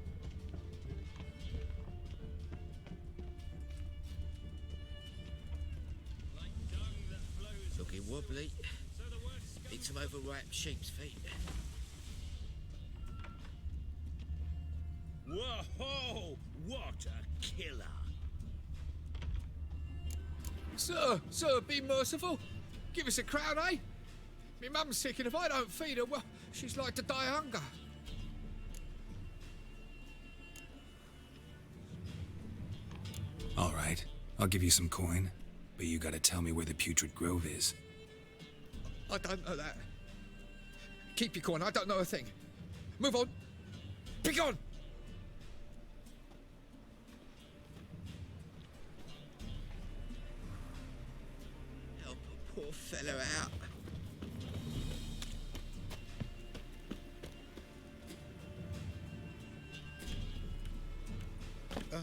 Looking wobbly. Need some overripe sheep's feet.
Whoa! What a killer!
Sir, be merciful. Give us a crown, eh? Me mum's sick, and if I don't feed her, well, she's like to die of hunger.
All right, I'll give you some coin, but you gotta tell me where the Putrid Grove is.
I don't know that. Keep your coin, I don't know a thing. Move on. Be gone!
Help a poor fellow out.
The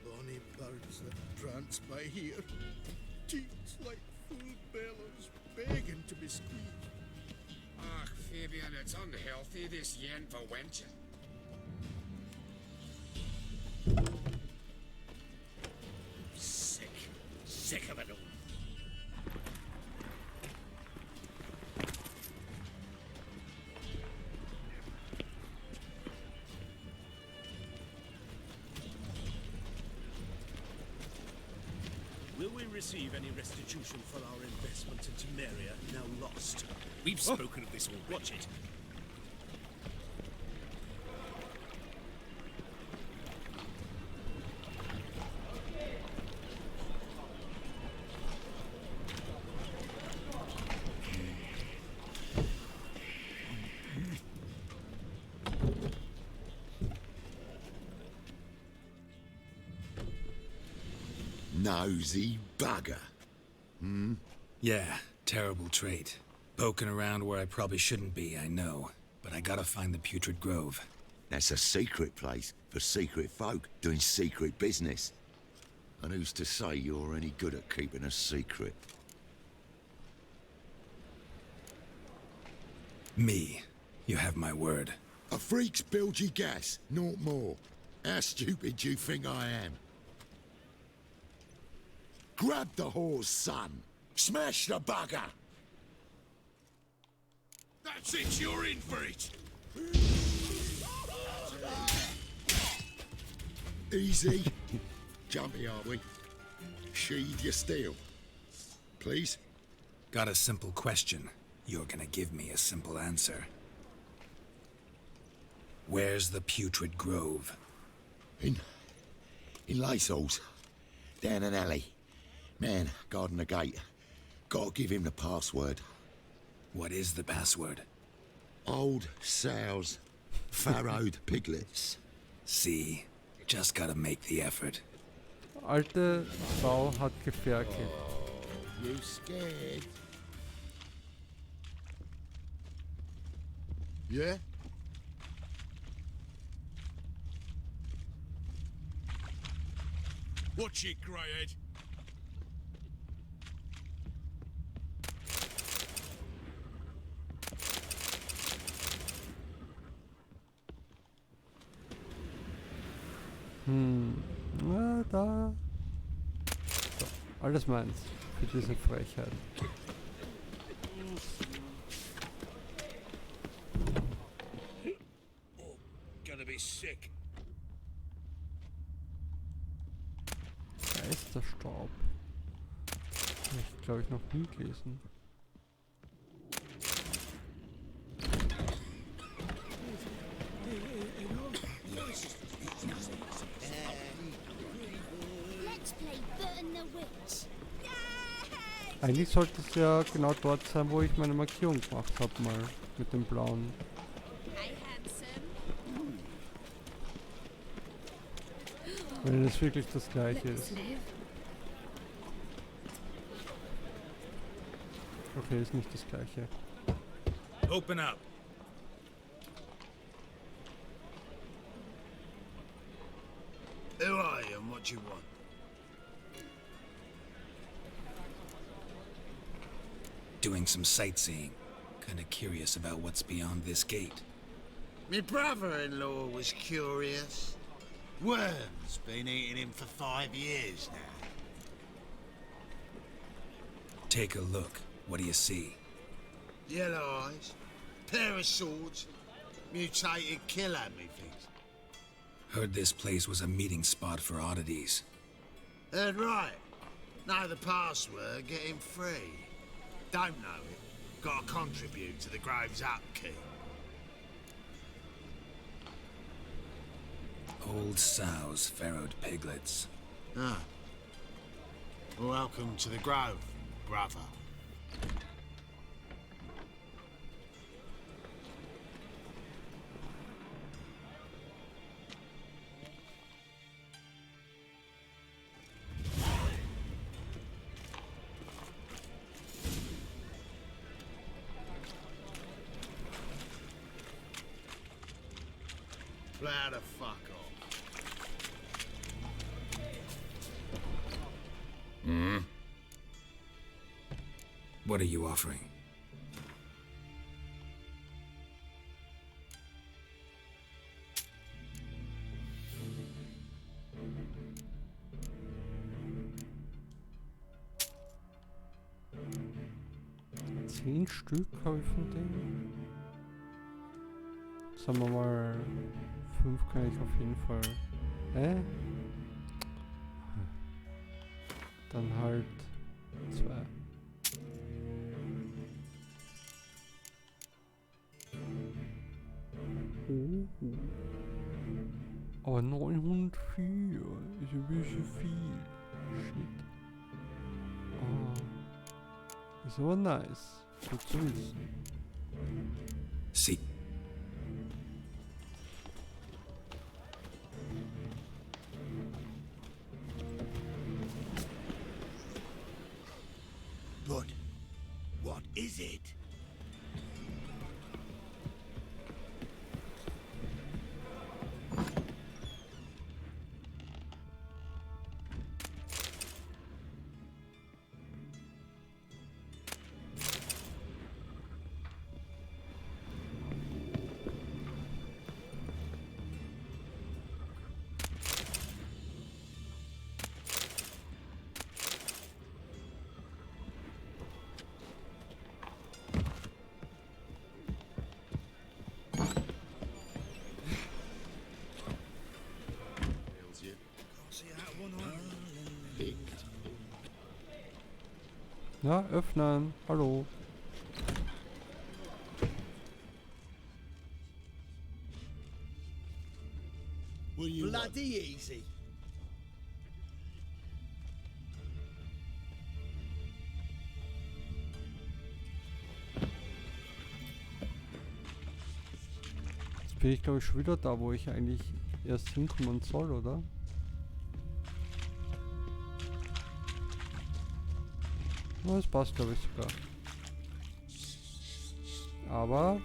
bonny birds that prance by here. Cheeks like full bellows, begging to be squeezed.
Ach, Fabian, it's unhealthy, this yen for wenching.
Sick of it all.
Will we receive any restitution for our investment in Temeria, now lost? We've spoken of this already. Watch it.
Nosy bugger.
Yeah, terrible trait. Poking around where I probably shouldn't be, I know. But I gotta find the Putrid Grove.
That's a secret place for secret folk doing secret business. And who's to say you're any good at keeping a secret?
Me. You have my word.
A freak's bilgy gas, naught more. How stupid do you think I am? Grab the whore's son. Smash the bugger.
That's it, you're in for it!
Easy. Jumpy, are we? Sheathe your steel. Please?
Got a simple question. You're gonna give me a simple answer. Where's the Putrid Grove?
In Lacehalls. Down an alley. Man, guarding the gate. Gotta give him the password.
What is the password?
Old sows. Farrowed piglets.
See? Just gotta make the effort.
Alte Sau hat geferkelt.
You scared? Yeah?
Watch it, Greyhead.
Na, da. So, alles meins. Für diese Frechheit.
Gonna be sick.
Geisterstaub. Hab ich glaube ich noch nie gelesen.
Let's play Burn the Witch.
Eigentlich sollte es ja genau dort sein, wo ich meine Markierung gemacht habe mal. Mit dem blauen.
Hey, handsome.
Wenn es wirklich das gleiche ist. Okay, ist nicht das gleiche.
Open up.
Who are you and what do you want?
doing some sightseeing. Kinda curious about what's beyond this gate.
My brother-in-law was curious. Worms been eating him for 5 years now.
Take a look. What do you see?
Yellow eyes, pair of swords, mutated killer, methinks.
Heard this place was a meeting spot for oddities.
Heard right. Know the password, get him free. Don't know it. Gotta contribute to the Grove's upkeep.
Old sows, farrowed piglets.
Ah. Welcome to the Grove, brother. Plow the fuck off.
What are you offering?
Zehn Stück habe ich von denen. Sagen wir mal, 5 kann ich auf jeden Fall. Dann halt 2. Aber 904 ist ein bisschen viel. Shit. Ist aber nice. Gut zu wissen.
See.
But what is it?
Ja, öffnen. Hallo.
Bloody easy.
Jetzt bin ich glaube ich schon wieder da, wo ich eigentlich erst hinkommen soll, oder? Na, das passt glaube ich sogar. Aber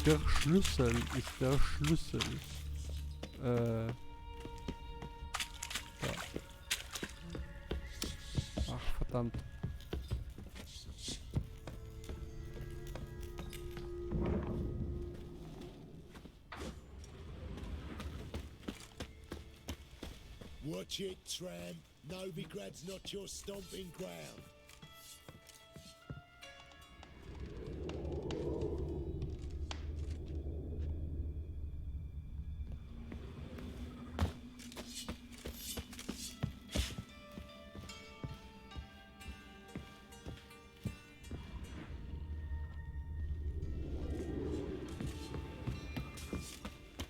der Schlüssel ist der Schlüssel. Ja. Ach, verdammt.
Watch it, tramp. Novigrad's not your stomping ground.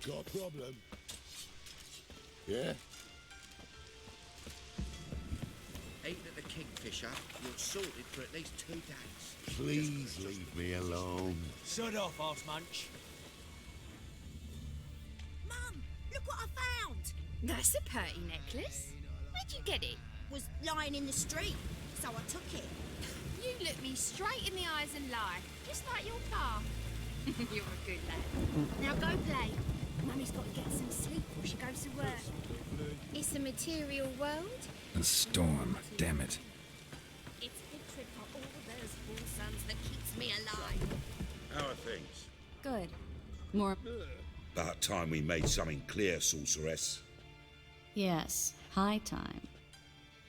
Got a problem? Yeah?
Eating at the Kingfisher, you're sorted for at least 2 days.
Please leave me alone.
Shut off, Arse Munch.
Mum, look what I found.
That's a pretty necklace. Where'd you get it?
Was lying in the street, so I took it.
You look me straight in the eyes and lie, just like your pa. You're a good lad. Now go play. Mummy's got to get some sleep before she goes to work. It's a material world.
A storm, damn it.
It's a good trip for all me alive.
How are things?
Good. More.
About time we made something clear, sorceress.
Yes, high time.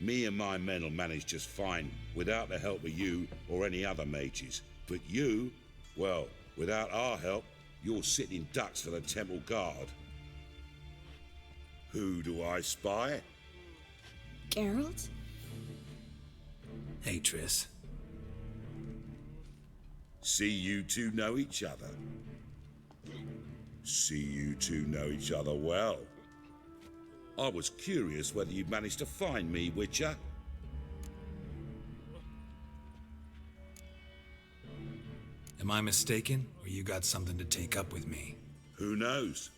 Me and my men will manage just fine without the help of you or any other mages. But you, well, without our help, you're sitting ducks for the temple guard. Who do I spy?
Geralt?
Hey, Triss.
See you two know each other. See you two know each other well. I was curious whether you'd managed to find me, Witcher.
Am I mistaken, or you got something to take up with me?
Who knows?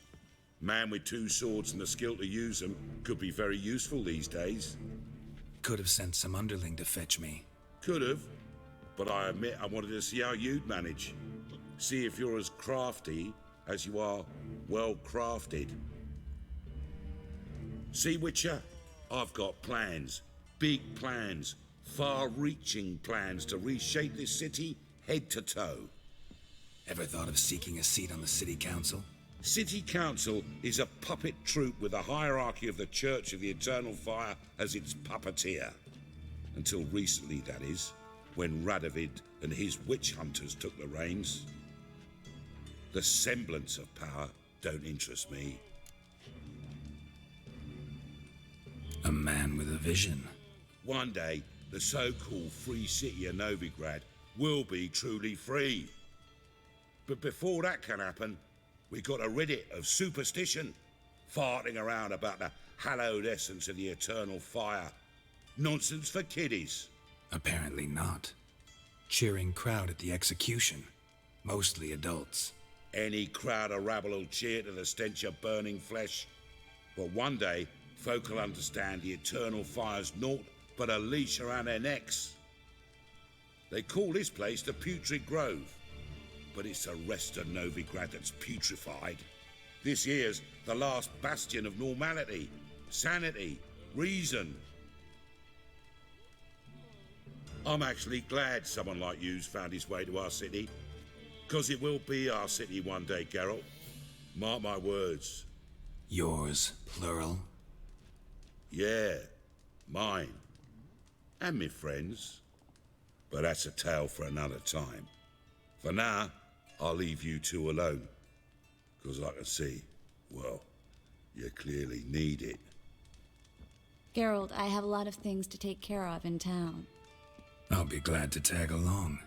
Man with two swords and the skill to use them could be very useful these days.
Could have sent some underling to fetch me.
Could have, but I admit I wanted to see how you'd manage. See if you're as crafty as you are well-crafted. See, Witcher, I've got plans. Big plans. Far-reaching plans to reshape this city head to toe.
Ever thought of seeking a seat on the city council?
City Council is a puppet troupe with the hierarchy of the Church of the Eternal Fire as its puppeteer. Until recently, that is, when Radovid and his witch hunters took the reins. The semblance of power don't interest me.
A man with a vision.
One day, the so-called free city of Novigrad will be truly free. But before that can happen, we got to rid it of superstition, farting around about the hallowed essence of the eternal fire. Nonsense for kiddies.
Apparently not. Cheering crowd at the execution. Mostly adults.
Any crowd of rabble will cheer to the stench of burning flesh. But one day, folk will understand the eternal fire's naught but a leash around their necks. They call this place the Putrid Grove. But it's the rest of Novigrad that's putrefied. This here's the last bastion of normality, sanity, reason. I'm actually glad someone like you's found his way to our city. 'Cause it will be our city one day, Geralt. Mark my words.
Yours, plural?
Yeah, mine. And me friends. But that's a tale for another time. For now, I'll leave you two alone. 'Cause I can see, well, you clearly need it.
Geralt, I have a lot of things to take care of in town.
I'll be glad to tag along.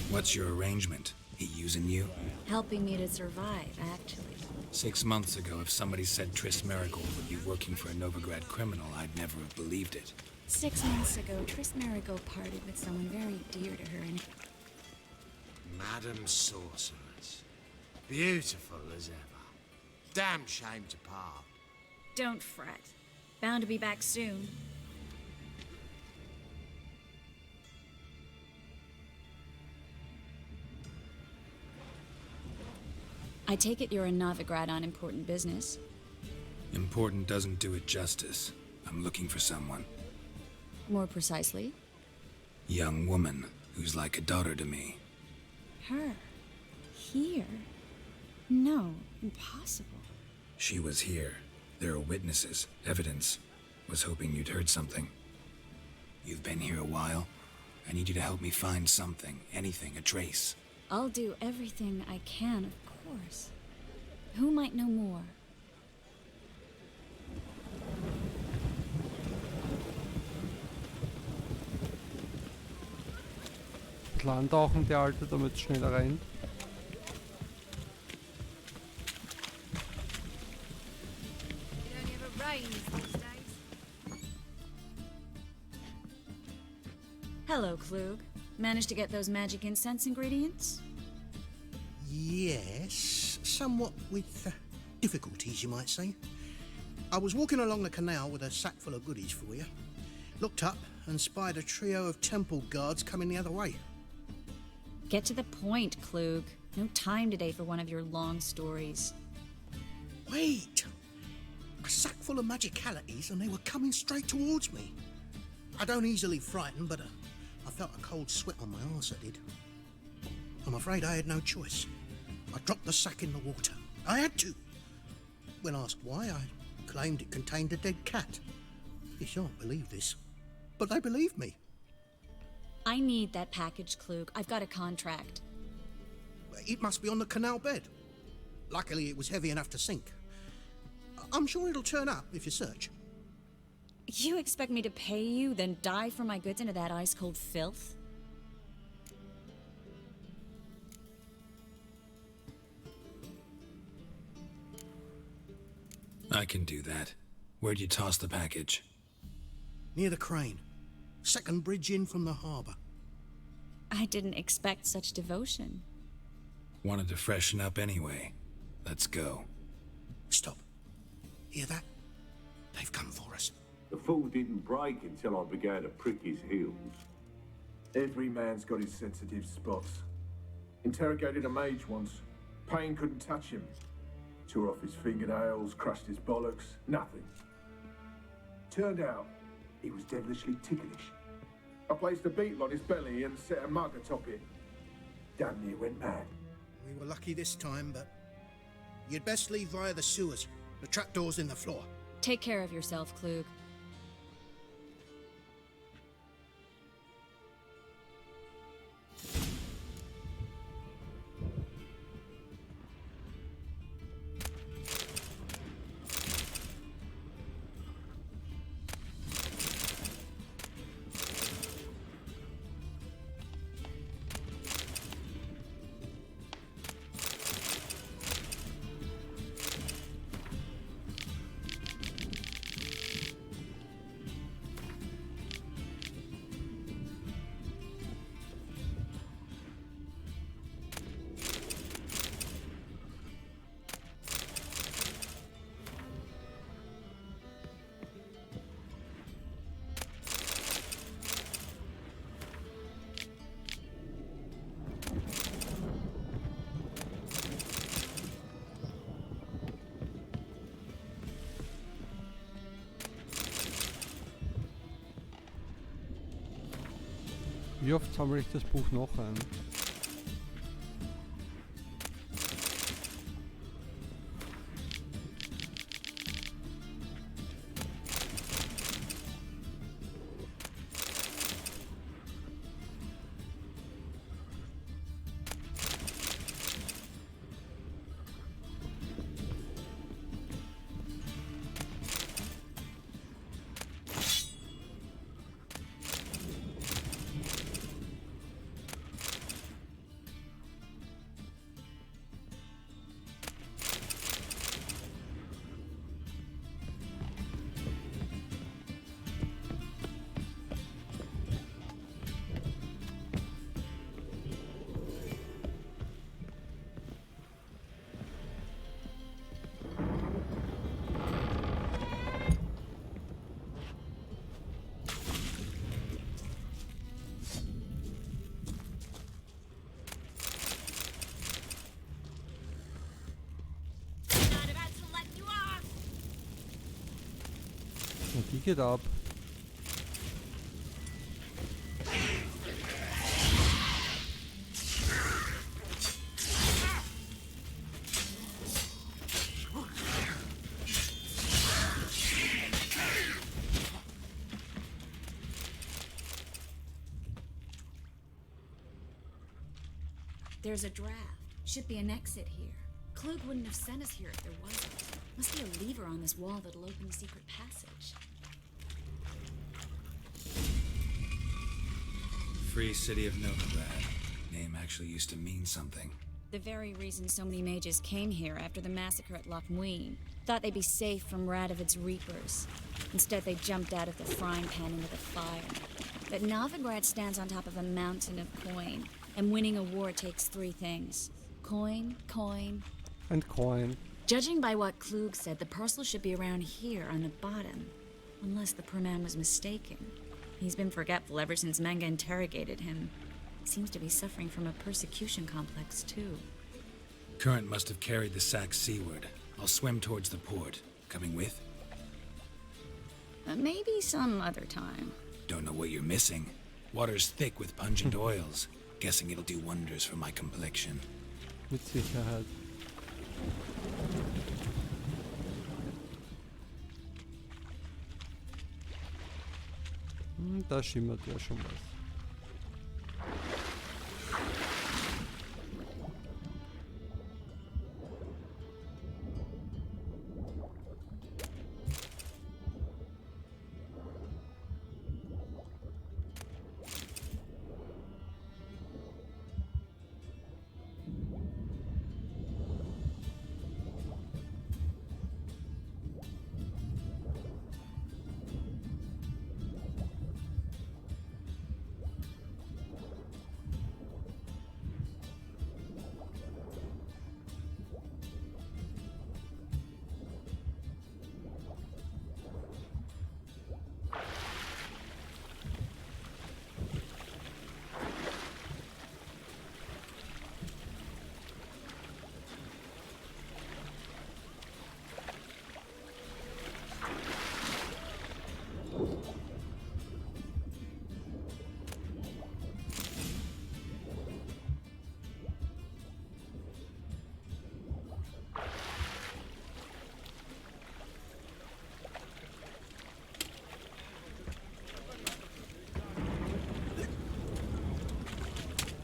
What's your arrangement? He using you?
Helping me to survive, actually.
6 months ago, if somebody said Triss Marigold would be working for a Novigrad criminal, I'd never have believed it.
6 months ago, Triss Marigold parted with someone very dear to her and...
Madam Sorceress. Beautiful as ever. Damn shame to part.
Don't fret. Bound to be back soon. I take it you're in Novigrad on important business.
Important doesn't do it justice. I'm looking for someone.
More precisely?
Young woman who's like a daughter to me.
Her? Here? No, impossible.
She was here. There are witnesses, evidence. Was hoping you'd heard something. You've been here a while. I need you to help me find something, anything, a trace.
I'll do everything I can, of course. Who might know more?
Plan tauchen der Alte, damit es schneller rein.
It only ever rains these days.
Hello, Klug. Managed to get those magic incense ingredients?
Yes, somewhat with difficulties, you might say. I was walking along the canal with a sack full of goodies for you. Looked up and spied a trio of temple guards coming the other way.
Get to the point, Klug. No time today for one of your long stories.
Wait! A sack full of magicalities and they were coming straight towards me. I don't easily frighten, but I felt a cold sweat on my arse, I did. I'm afraid I had no choice. I dropped the sack in the water. I had to. When asked why, I claimed it contained a dead cat. You shan't believe this, but they believed me.
I need that package, Klug. I've got a contract.
It must be on the canal bed. Luckily, it was heavy enough to sink. I'm sure it'll turn up if you search.
You expect me to pay you, then dive for my goods into that ice-cold filth?
I can do that. Where'd you toss the package?
Near the crane. Second bridge in from the harbour.
I didn't expect such devotion.
Wanted to freshen up anyway. Let's go.
Stop. Hear that? They've come for us.
The fool didn't break until I began to prick his heels.
Every man's got his sensitive spots. Interrogated a mage once. Pain couldn't touch him. Tore off his fingernails, crushed his bollocks, nothing. Turned out, he was devilishly ticklish. I placed a beetle on his belly and set a mug atop it. Damn near went mad.
We were lucky this time, but you'd best leave via the sewers. The trapdoor's in the floor.
Take care of yourself, Klug.
Wie oft sammle ich das Buch noch ein? Und die geht ab.
There's a draft. Should be an exit here. Klug wouldn't have sent us here if there wasn't. Must be a lever on this wall that'll open the secret passage.
Free City of Novigrad. Name actually used to mean something.
The very reason so many mages came here after the massacre at Loch Muin. Thought they'd be safe from Radovid's reapers. Instead, they jumped out of the frying pan into the fire. But Novigrad stands on top of a mountain of coin, and winning a war takes three things. Coin, coin,
and coin.
Judging by what Klug said, the parcel should be around here on the bottom. Unless the poor man was mistaken. He's been forgetful ever since Manga interrogated him. Seems to be suffering from a persecution complex, too.
Current must have carried the sack seaward. I'll swim towards the port. Coming with?
Maybe some other time.
Don't know what you're missing. Water's thick with pungent oils. Guessing it'll do wonders for my complexion.
Mit Sicherheit. Da schimmert ja schon was.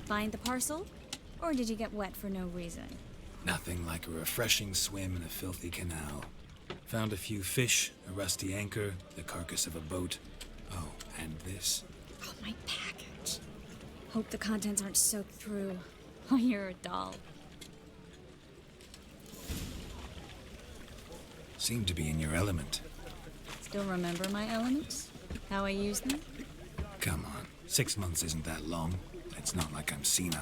Find the parcel? Or did you get wet for no reason?
Nothing like a refreshing swim in a filthy canal. Found a few fish, a rusty anchor, the carcass of a boat. Oh, and this.
Oh, my package. Hope the contents aren't soaked through. Oh, you're a doll.
Seem to be in your element.
Still remember my elements? How I use them?
Come on, 6 months isn't that long. It's not like I'm senile.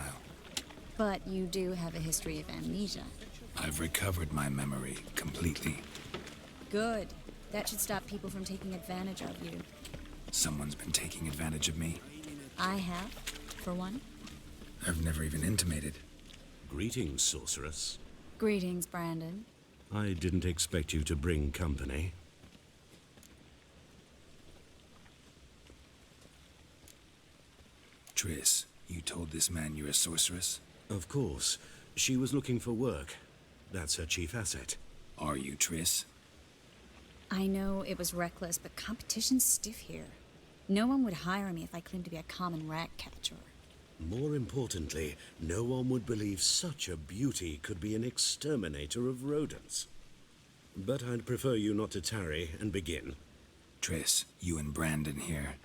But you do have a history of amnesia.
I've recovered my memory completely.
Good. That should stop people from taking advantage of you.
Someone's been taking advantage of me.
I have, for one.
I've never even intimated.
Greetings, sorceress.
Greetings, Brandon.
I didn't expect you to bring company.
Triss, you told this man you're a sorceress?
Of course. She was looking for work. That's her chief asset.
Are you, Triss?
I know it was reckless, but competition's stiff here. No one would hire me if I claimed to be a common rat catcher.
More importantly, no one would believe such a beauty could be an exterminator of rodents. But I'd prefer you not to tarry and begin.
Triss, you and Brandon here.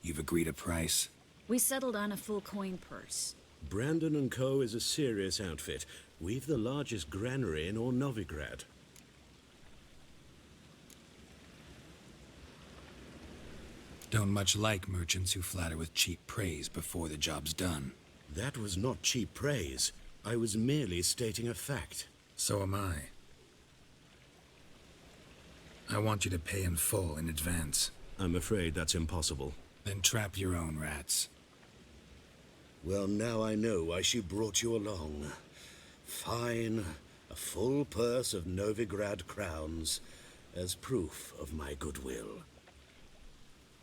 You've agreed a price?
We settled on a full coin purse.
Brandon & Co. is a serious outfit. We've the largest granary in all Novigrad.
Don't much like merchants who flatter with cheap praise before the job's done.
That was not cheap praise. I was merely stating a fact.
So am I. I want you to pay in full in advance.
I'm afraid that's impossible.
Then trap your own rats.
Well, now I know why she brought you along. Fine. A full purse of Novigrad crowns as proof of my goodwill.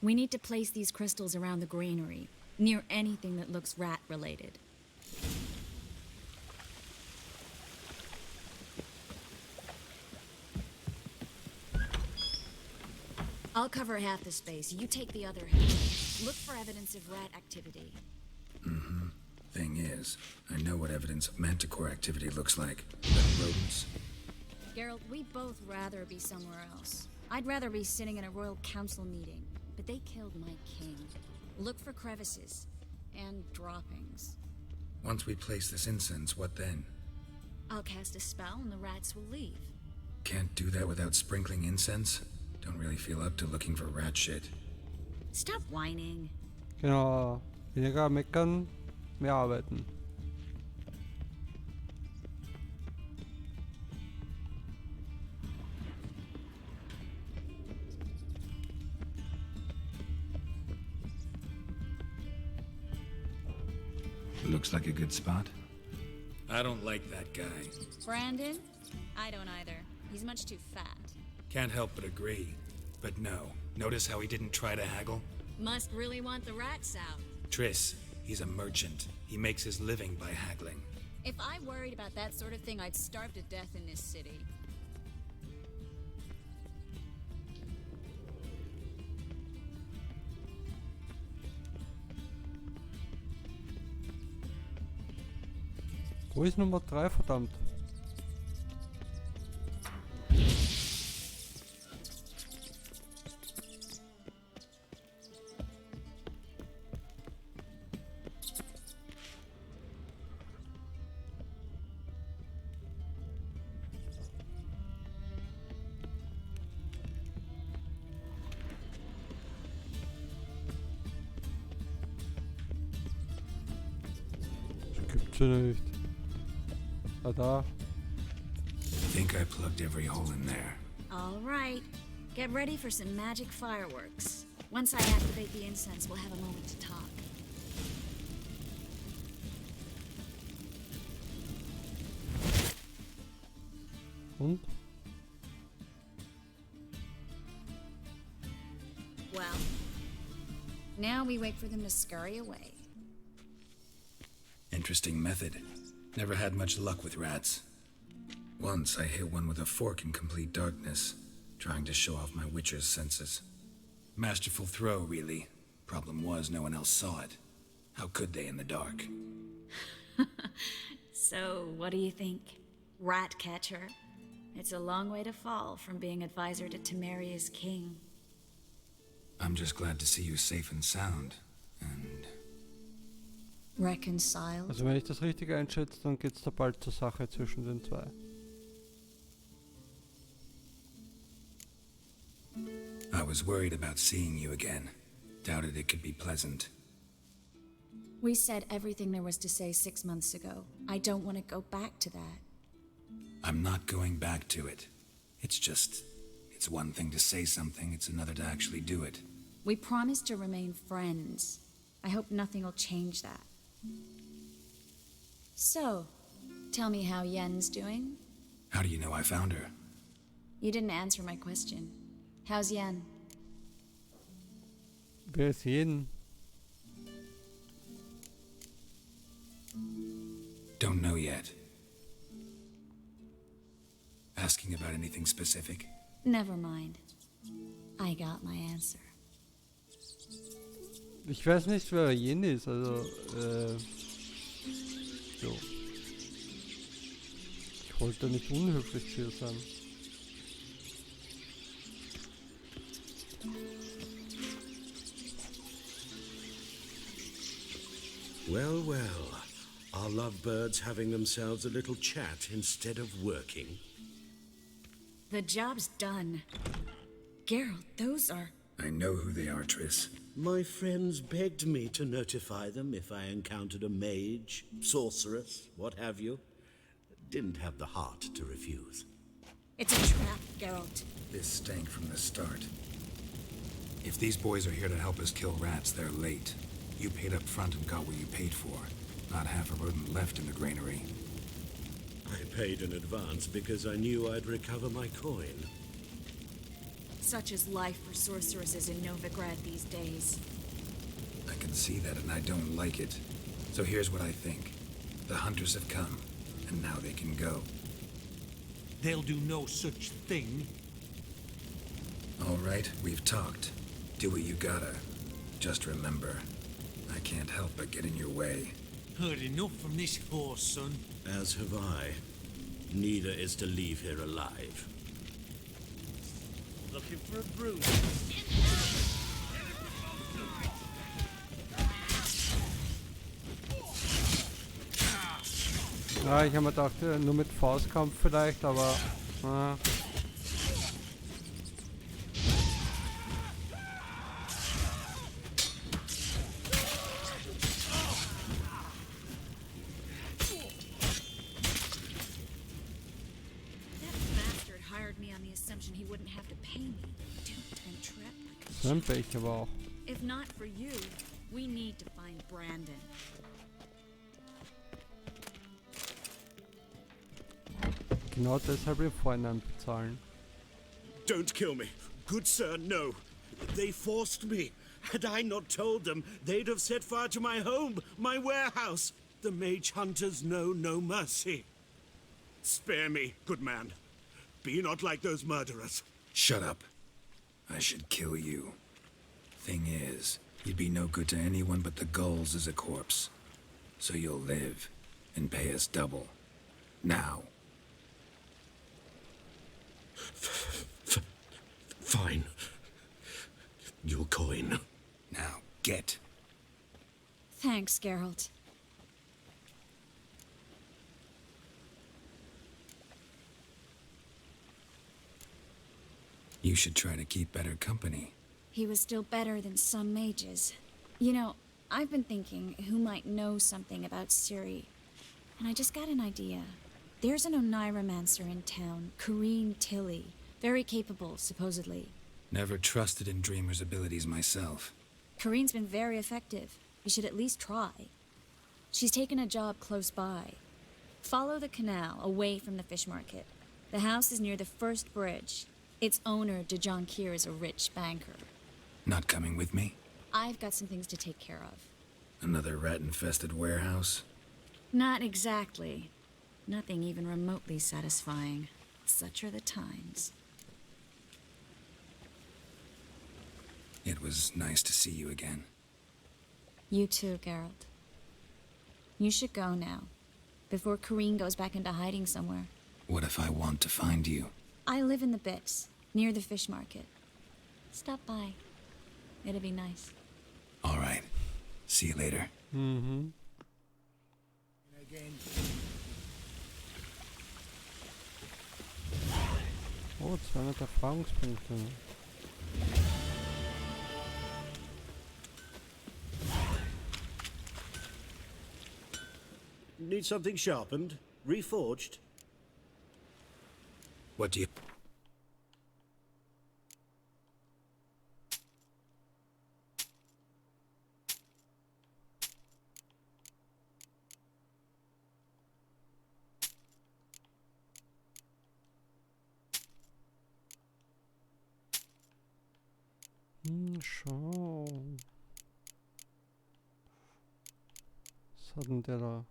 We need to place these crystals around the granary, near anything that looks rat-related. I'll cover half the space. You take the other half. Look for evidence of rat activity.
Mm-hmm. Thing is, I know what evidence of manticore activity looks like. Without rodents.
Geralt, we'd both rather be somewhere else. I'd rather be sitting in a royal council meeting, but they killed my king. Look for crevices and droppings.
Once we place this incense, what then?
I'll cast a spell and the rats will leave.
Can't do that without sprinkling incense? Don't really feel up to looking for rat shit.
Stop whining.
Genau. Weniger meckern, mehr arbeiten.
Looks like a good spot. I don't like that guy.
Brandon? I don't either. He's much too fat.
Can't help but agree. But no, notice how he didn't try to haggle?
Must really want the rats out.
Triss, he's a merchant. He makes his living by haggling.
If I worried about that sort of thing, I'd starve to death in this city.
Wo ist Nummer 3, verdammt? Das gibt's ja nicht. Ah, da.
I think I plugged every hole in there.
All right. Get ready for some magic fireworks. Once I activate the incense, we'll have a moment to talk.
Und?
Well, now we wait for them to scurry away.
Interesting method. Never had much luck with rats. Once I hit one with a fork in complete darkness, trying to show off my witcher's senses. Masterful throw, really. Problem was, no one else saw it. How could they in the dark?
So, what do you think? Rat catcher? It's a long way to fall from being advisor to Temeria's king.
I'm just glad to see you safe and sound. And
Reconciled?
Also wenn ich das richtig einschätze, dann geht's da bald zur Sache zwischen den zwei.
I was worried about seeing you again. Doubted it could be pleasant.
We said everything there was to say 6 months ago. I don't want to go back to that.
I'm not going back to it. It's one thing to say something, it's another to actually do it.
We promised to remain friends. I hope nothing will change that. So, tell me how Yen's doing?
How do you know I found her?
You didn't answer my question. How's Yen?
Wer ist Yen?
Don't know yet. Asking about anything specific?
Never mind. I got my answer.
Ich weiß nicht, wer Yen ist, also, so. Ich wollte nicht unhöflich zu ihr sein.
Well, well. Are lovebirds having themselves a little chat instead of working?
The job's done. Geralt, those are...
I know who they are, Triss.
My friends begged me to notify them if I encountered a mage, sorceress, what have you. Didn't have the heart to refuse.
It's a trap, Geralt.
This stank from the start. If these boys are here to help us kill rats, they're late. You paid up front and got what you paid for. Not half a rodent left in the granary.
I paid in advance because I knew I'd recover my coin.
Such is life for sorceresses in Novigrad these days.
I can see that and I don't like it. So here's what I think. The hunters have come, and now they can go.
They'll do no such thing.
All right, we've talked. Do what you gotta. Just remember, I can't help but get in your way.
Heard enough from this horse, son.
As have I. Neither is to leave here alive.
Looking for a bruise.
Ja, ich habe mir gedacht, nur mit Faustkampf vielleicht, aber... So ein Pech aber auch.
If not for you, we need to find Brandon.
Genau deshalb den Vornamen bezahlen.
Don't kill me. Good sir, no. They forced me. Had I not told them, they'd have set fire to my home, my warehouse. The mage hunters know no mercy. Spare me, good man. Be not like those murderers.
Shut up. I should kill you. Thing is, you'd be no good to anyone but the gulls as a corpse. So you'll live and pay us double. Now.
Fine. Your coin.
Now, get.
Thanks, Geralt.
You should try to keep better company.
He was still better than some mages. You know, I've been thinking who might know something about Ciri. And I just got an idea. There's an Oneiromancer in town, Corrine Tilly. Very capable, supposedly.
Never trusted in Dreamer's abilities myself.
Corrine's been very effective. You should at least try. She's taken a job close by. Follow the canal away from the fish market. The house is near the first bridge. Its owner, de Jonquier, is a rich banker.
Not coming with me?
I've got some things to take care of.
Another rat-infested warehouse?
Not exactly. Nothing even remotely satisfying. Such are the times.
It was nice to see you again.
You too, Geralt. You should go now, before Corrine goes back into hiding somewhere.
What if I want to find you?
I live in the Bits, near the fish market. Stop by. It'll be nice.
All right. See you later.
Mm-hmm. Oh, 200 Erfahrungspunkte.
Need something sharpened? Reforged?
What do you...
Schau. Was hat denn der da?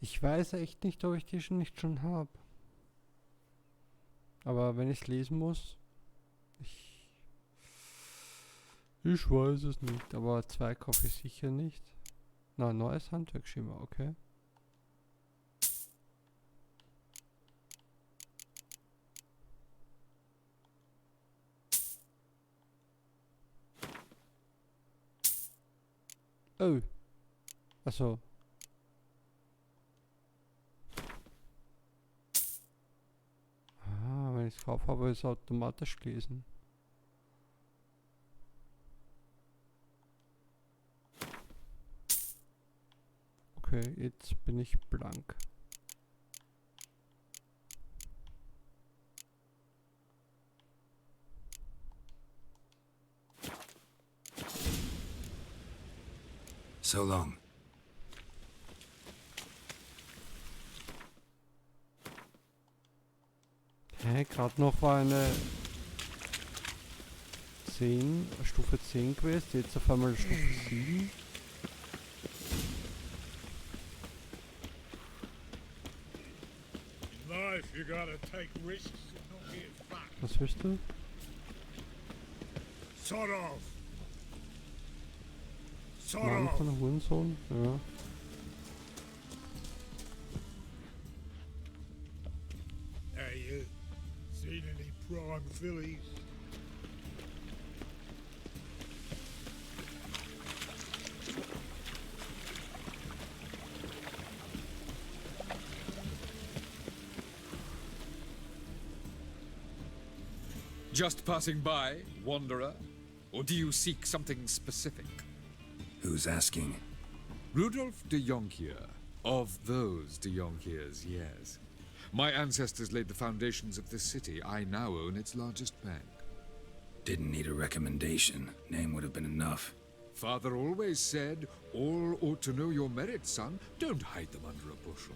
Ich weiß echt nicht, ob ich die nicht schon habe. Aber wenn ich es lesen muss, ich weiß es nicht, aber 2 kaufe ich sicher nicht. Na, neues Handwerksschema, okay. Oh. Achso. Ah, wenn ich es kaufe, habe ich es automatisch gelesen. Okay, jetzt bin ich blank.
So long.
Hä, gerade noch war eine 10, Stufe 10 gewesen, jetzt auf einmal Stufe 7.
You gotta take risks and not get fucked.
Was willst du?
Sod off. Sod
Mann
off.
von der Hurensohn? Ja.
Hey, you seen any prime fillies?
Just passing by, wanderer? Or do you seek something specific?
Who's asking?
Rudolf de Jonquier. Of those de Jonquiers, yes.
My ancestors laid the foundations of this city. I now own its largest bank.
Didn't need a recommendation. Name would have been enough.
Father always said, all ought to know your merits, son. Don't hide them under a bushel.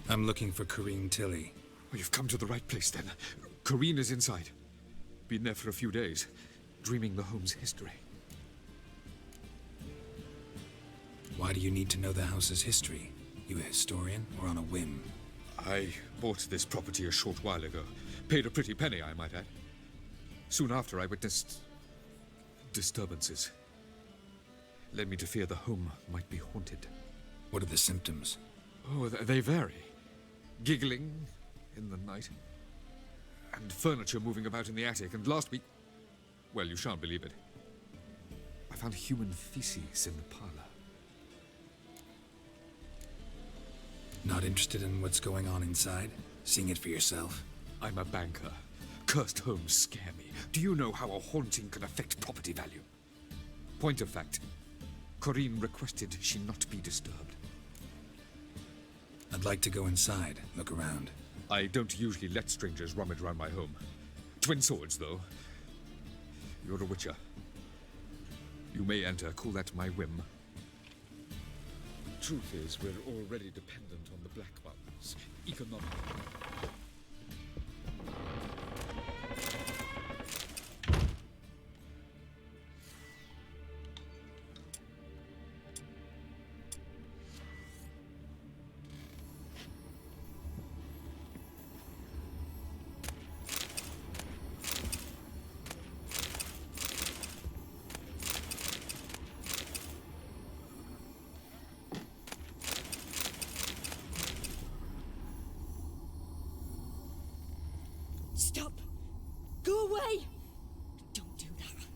I'm looking for Kareem Tilly.
Well, you've come to the right place, then. Corrine is inside. Been there for a few days, dreaming the home's history.
Why do you need to know the house's history? You a historian, or on a whim?
I bought this property a short while ago. Paid a pretty penny, I might add. Soon after, I witnessed disturbances. Led me to fear the home might be haunted.
What are the symptoms?
Oh, they vary. Giggling in the night, and furniture moving about in the attic, and last week, well, you shan't believe it, I found human feces in the parlor.
Not interested in what's going on inside? Seeing it for yourself?
I'm a banker. Cursed homes scare me. Do you know how a haunting can affect property value? Point of fact, Corrine requested she not be disturbed.
I'd like to go inside, look around.
I don't usually let strangers rummage around my home. Twin swords, though. You're a witcher. You may enter, call that my whim. Truth is, we're already dependent on the Black Ones, economically.
Stop! Go away! Don't do that.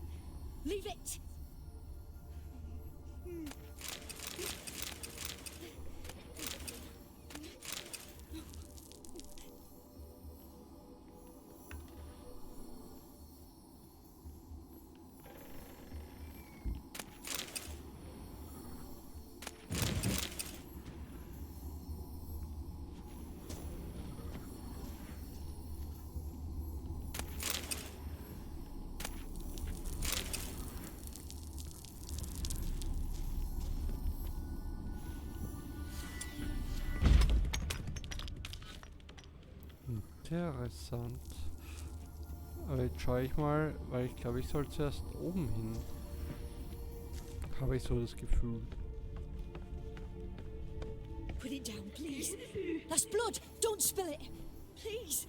Leave it!
Interessant. Aber jetzt schaue ich mal, weil ich glaube, ich soll zuerst oben hin. Habe ich so das Gefühl.
Put it down, please. That's blood. Don't spill it. Please.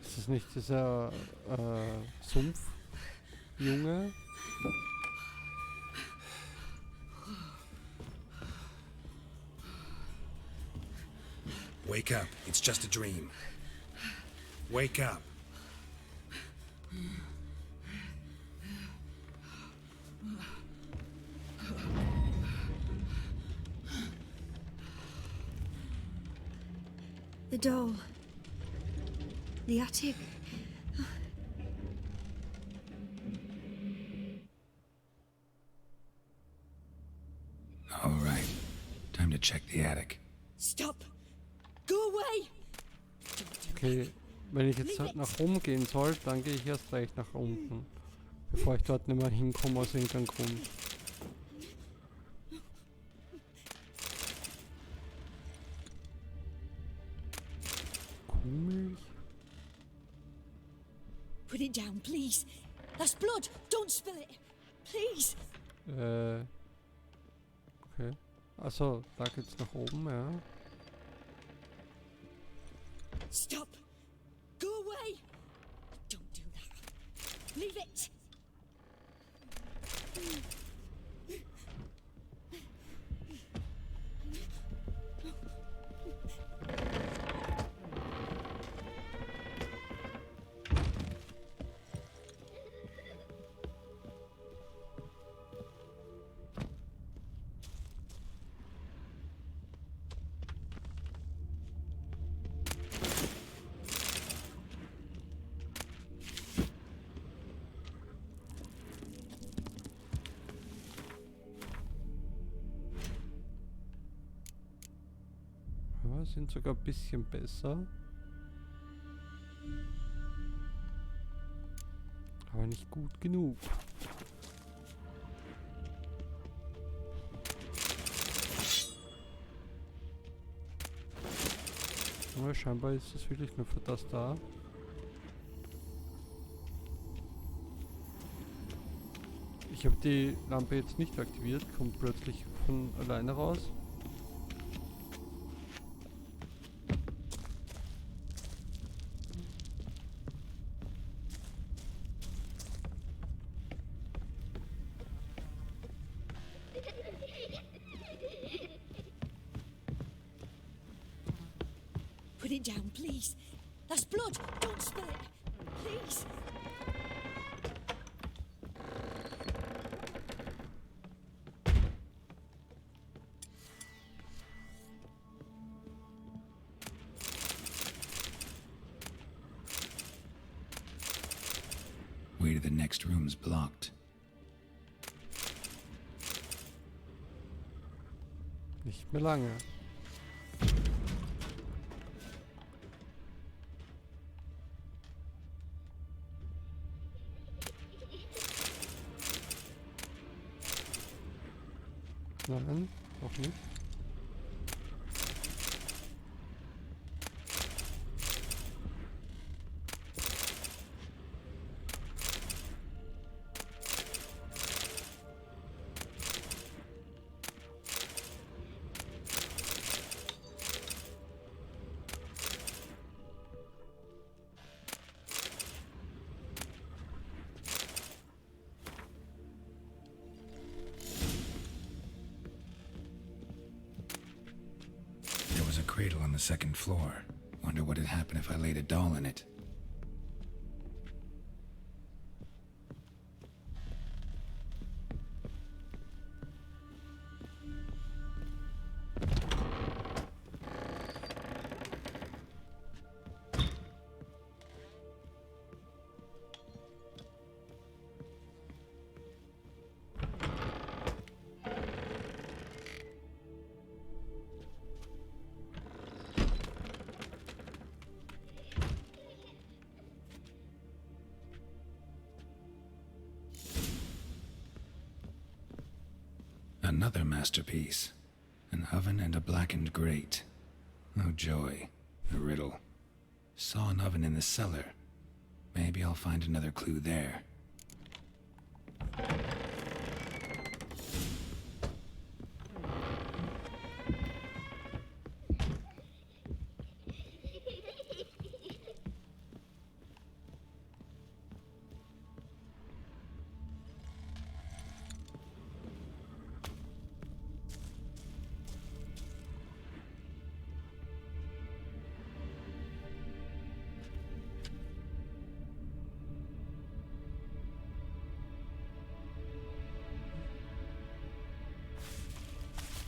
Ist das nicht dieser Sumpfjunge?
Wake up. It's just a dream. Wake up.
The doll. The attic.
All right. Time to check the attic.
Stop! Go away!
Okay, wenn ich jetzt halt nach oben gehen soll, dann gehe ich erst gleich nach unten. Bevor ich dort nicht mehr hinkomme aus irgendeinem Grund. Kuhmilch?
Put it down, please. That's blood. Don't spill it. Please.
Okay. Achso, da geht's nach oben, ja.
Stop. Go away. Don't do that. Leave it.
sind sogar ein bisschen besser. Aber nicht gut genug. Aber scheinbar ist es wirklich nur für das da. Ich habe die Lampe jetzt nicht aktiviert, kommt plötzlich von alleine raus.
Put it down, please. That's blood. Don't spill it. Please.
Way to the next room's blocked.
Nicht mehr lange. Nein, auch nicht.
There was a cradle on the second floor. Wonder what'd happen if I laid a doll in it. Another masterpiece. An oven and a blackened grate. Oh joy. A riddle. Saw an oven in the cellar. Maybe I'll find another clue there.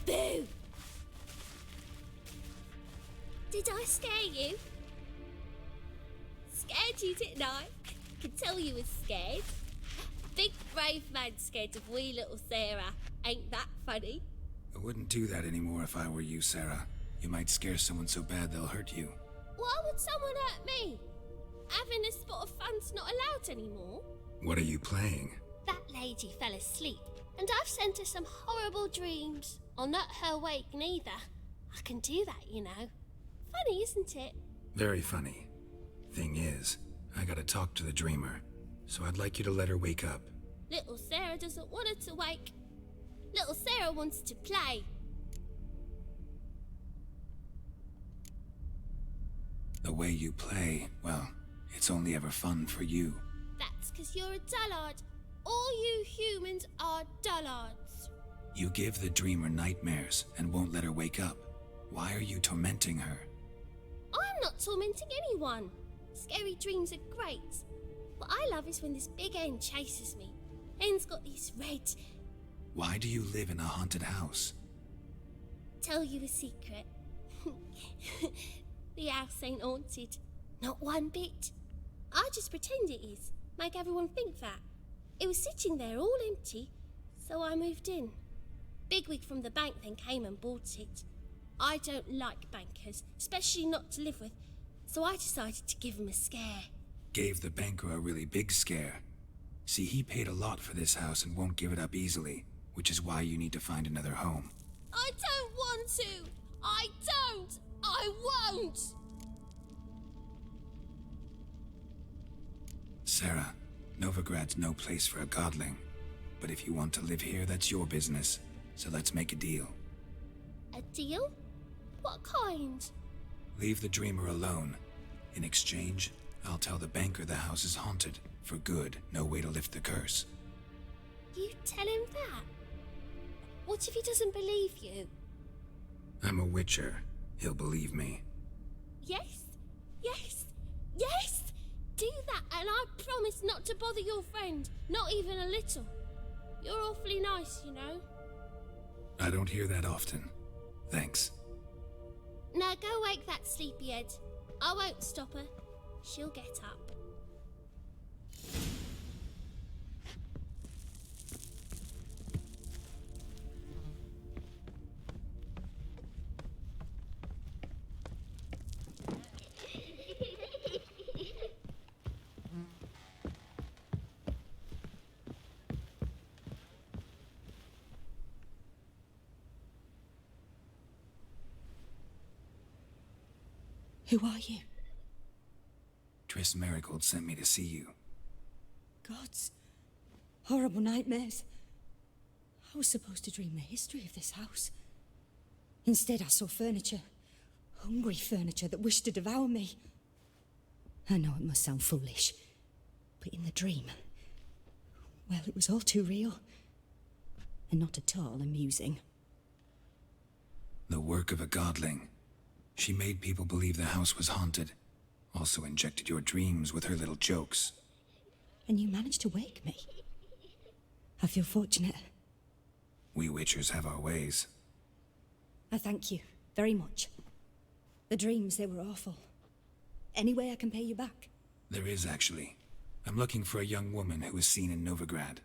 Boo! Did I scare you? Scared you, didn't I? Could tell you was scared. Big brave man scared of wee little Sarah. Ain't that funny?
I wouldn't do that anymore if I were you, Sarah. You might scare someone so bad they'll hurt you.
Why would someone hurt me? Having a spot of fun's not allowed anymore.
What are you playing?
That lady fell asleep, and I've sent her some horrible dreams. I'll not her wake neither. I can do that, you know. Funny, isn't it?
Very funny. Thing is, I gotta talk to the dreamer, so I'd like you to let her wake up.
Little Sarah doesn't want her to wake. Little Sarah wants to play.
The way you play, well, it's only ever fun for you.
That's 'cause you're a dullard. All you humans are dullards.
You give the dreamer nightmares and won't let her wake up. Why are you tormenting her?
I'm not tormenting anyone. Scary dreams are great. What I love is when this big hen chases me. Hen's got these red...
Why do you live in a haunted house?
Tell you a secret. The house ain't haunted. Not one bit. I just pretend it is. Make everyone think that. It was sitting there all empty, so I moved in. Bigwig from the bank then came and bought it.
I don't like bankers, especially not to live with, so I decided to give him a scare.
Gave the banker a really big scare. See, he paid a lot for this house and won't give it up easily, which is why you need to find another home.
I don't want to! I don't! I won't!
Sarah, Novigrad's no place for a godling. But if you want to live here, that's your business. So let's make a deal.
A deal? What kind?
Leave the dreamer alone. In exchange, I'll tell the banker the house is haunted. For good, no way to lift the curse.
You tell him that? What if he doesn't believe you?
I'm a witcher. He'll believe me.
Yes? Yes? Yes! Do that, and I promise not to bother your friend. Not even a little. You're awfully nice, you know.
I don't hear that often. Thanks.
Now go wake that sleepyhead. I won't stop her. She'll get up.
Who are you?
Triss Merigold sent me to see you.
Gods. Horrible nightmares. I was supposed to dream the history of this house. Instead, I saw furniture. Hungry furniture that wished to devour me. I know it must sound foolish, but in the dream, well, it was all too real. And not at all amusing.
The work of a godling. She made people believe the house was haunted. Also injected your dreams with her little jokes.
And you managed to wake me. I feel fortunate.
We witchers have our ways.
I thank you very much. The dreams, they were awful. Any way I can pay you back?
There is, actually. I'm looking for a young woman who was seen in Novigrad.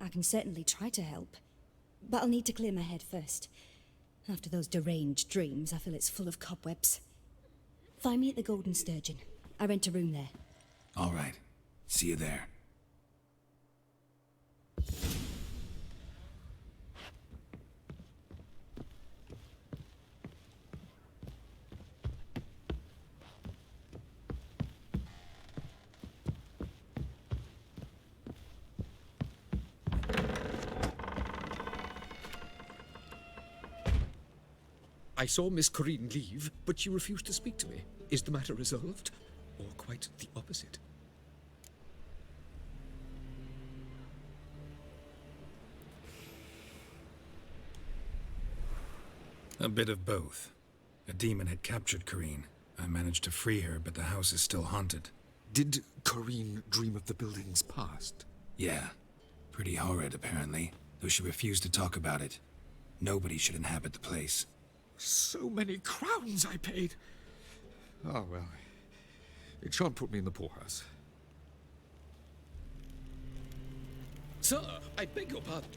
I can certainly try to help. But I'll need to clear my head first. After those deranged dreams, I feel it's full of cobwebs. Find me at the Golden Sturgeon. I rent a room there.
All right. See you there.
I saw Miss Corinne leave, but she refused to speak to me. Is the matter resolved? Or quite the opposite?
A bit of both. A demon had captured Corinne. I managed to free her, but the house is still haunted.
Did Corinne dream of the building's past?
Yeah. Pretty horrid, apparently, though she refused to talk about it. Nobody should inhabit the place.
So many crowns I paid. Oh, well. It shan't put me in the poorhouse.
Sir, I beg your pardon.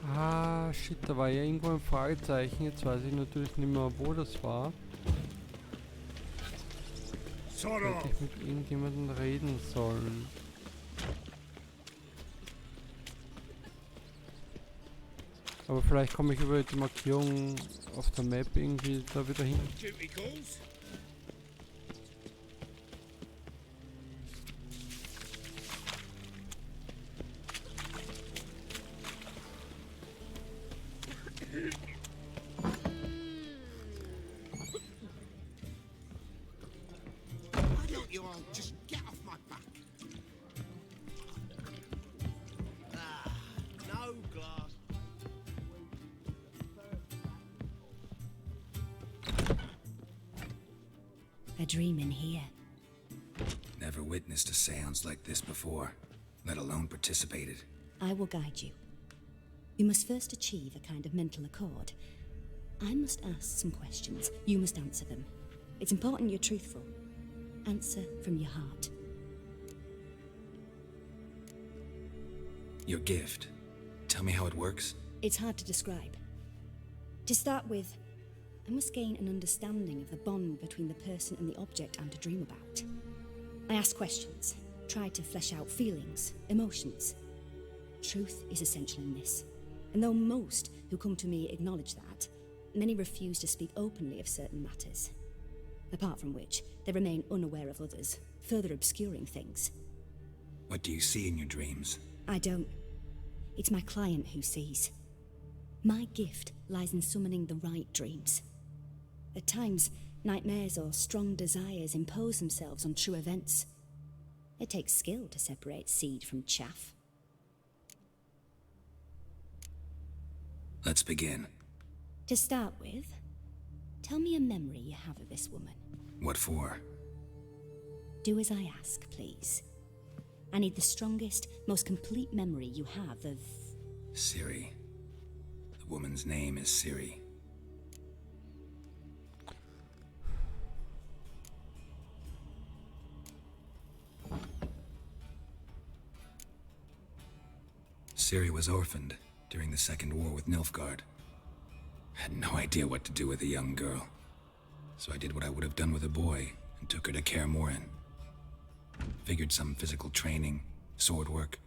Ah, shit, da war ja irgendwo ein Fragezeichen. Jetzt weiß ich natürlich nicht mehr, wo das war. Hätte ich mit irgendjemandem reden sollen. Aber vielleicht komme ich über die Markierung auf der Map irgendwie da wieder hin.
Why don't you all just get off my back? Ah, no glass.
A dream in here.
Never witnessed a seance like this before, let alone participated.
I will guide you. You must first achieve a kind of mental accord. I must ask some questions. You must answer them. It's important you're truthful. Answer from your heart.
Your gift. Tell me how it works.
It's hard to describe. To start with, I must gain an understanding of the bond between the person and the object I'm to dream about. I ask questions, try to flesh out feelings, emotions. Truth is essential in this, and though most who come to me acknowledge that, many refuse to speak openly of certain matters. Apart from which, they remain unaware of others, further obscuring things.
What do you see in your dreams?
I don't. It's my client who sees. My gift lies in summoning the right dreams. At times, nightmares or strong desires impose themselves on true events. It takes skill to separate seed from chaff.
Let's begin.
To start with, tell me a memory you have of this woman.
What for?
Do as I ask, please. I need the strongest, most complete memory you have of...
Ciri. The woman's name is Ciri. Ciri was orphaned during the Second War with Nilfgaard. I had no idea what to do with a young girl, so I did what I would have done with a boy and took her to Kaer Morhen. Figured some physical training, sword work,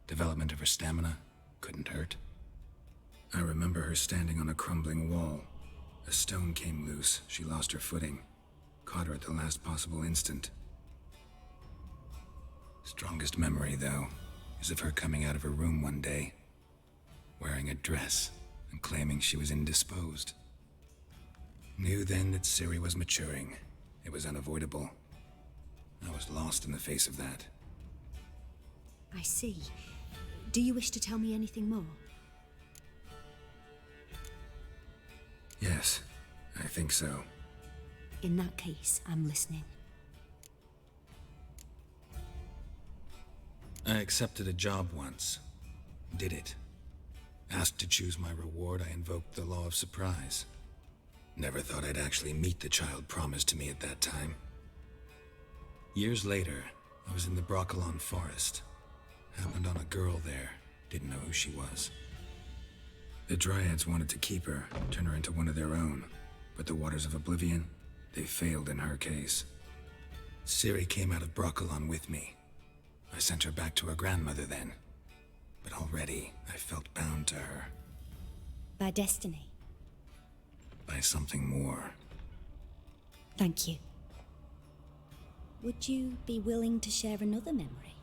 development of her stamina couldn't hurt. I remember her standing on a crumbling wall. A stone came loose, she lost her footing, caught her at the last possible instant. Strongest memory, though, is of her coming out of her room one day, wearing a dress and claiming she was indisposed. Knew then that Ciri was maturing. It was unavoidable. I was lost in the face of that.
I see. Do you wish to tell me anything more?
Yes, I think so.
In that case, I'm listening.
I accepted a job once. Did it. Asked to choose my reward, I invoked the law of surprise. Never thought I'd actually meet the child promised to me at that time. Years later, I was in the Brokilon forest. Happened on a girl there. Didn't know who she was. The Dryads wanted to keep her, turn her into one of their own. But the Waters of Oblivion, they failed in her case. Ciri came out of Brokilon with me. I sent her back to her grandmother then. But already, I felt bound to her.
By destiny.
By something more.
Thank you. Would you be willing to share another memory?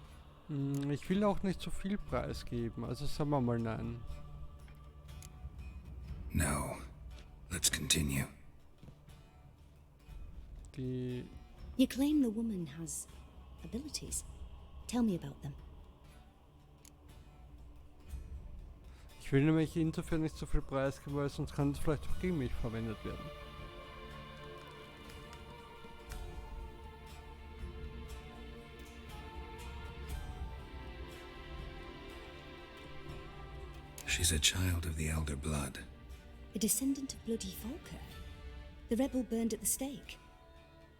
Ich will auch nicht so viel preisgeben, also sagen wir mal nein.
No. Let's continue.
You claim the woman has abilities. Tell me about them.
Ich will nämlich insofern nicht so viel preisgeben, weil sonst kann es vielleicht auch gegen mich verwendet werden.
She's a child of the Elder Blood.
A descendant of bloody Volker. The rebel burned at the stake.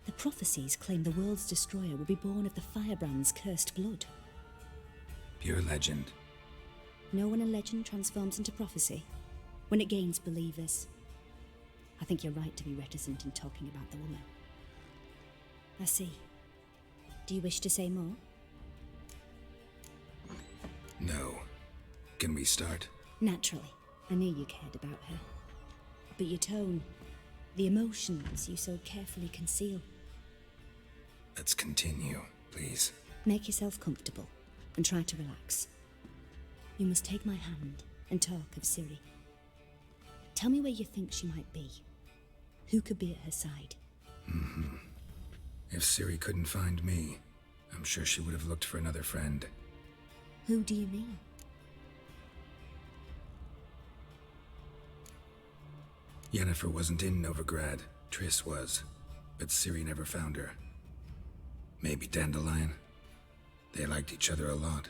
The prophecies claim the world's destroyer will be born of the Firebrand's cursed blood.
Pure legend.
Know when a legend transforms into prophecy? When it gains believers. I think you're right to be reticent in talking about the woman. I see. Do you wish to say more?
No. Can we start?
Naturally. I knew you cared about her. But your tone, the emotions you so carefully conceal.
Let's continue, please.
Make yourself comfortable and try to relax. You must take my hand and talk of Ciri. Tell me where you think she might be. Who could be at her side?
If Ciri couldn't find me, I'm sure she would have looked for another friend.
Who do you mean?
Yennefer wasn't in Novigrad. Triss was. But Ciri never found her. Maybe Dandelion. They liked each other a lot.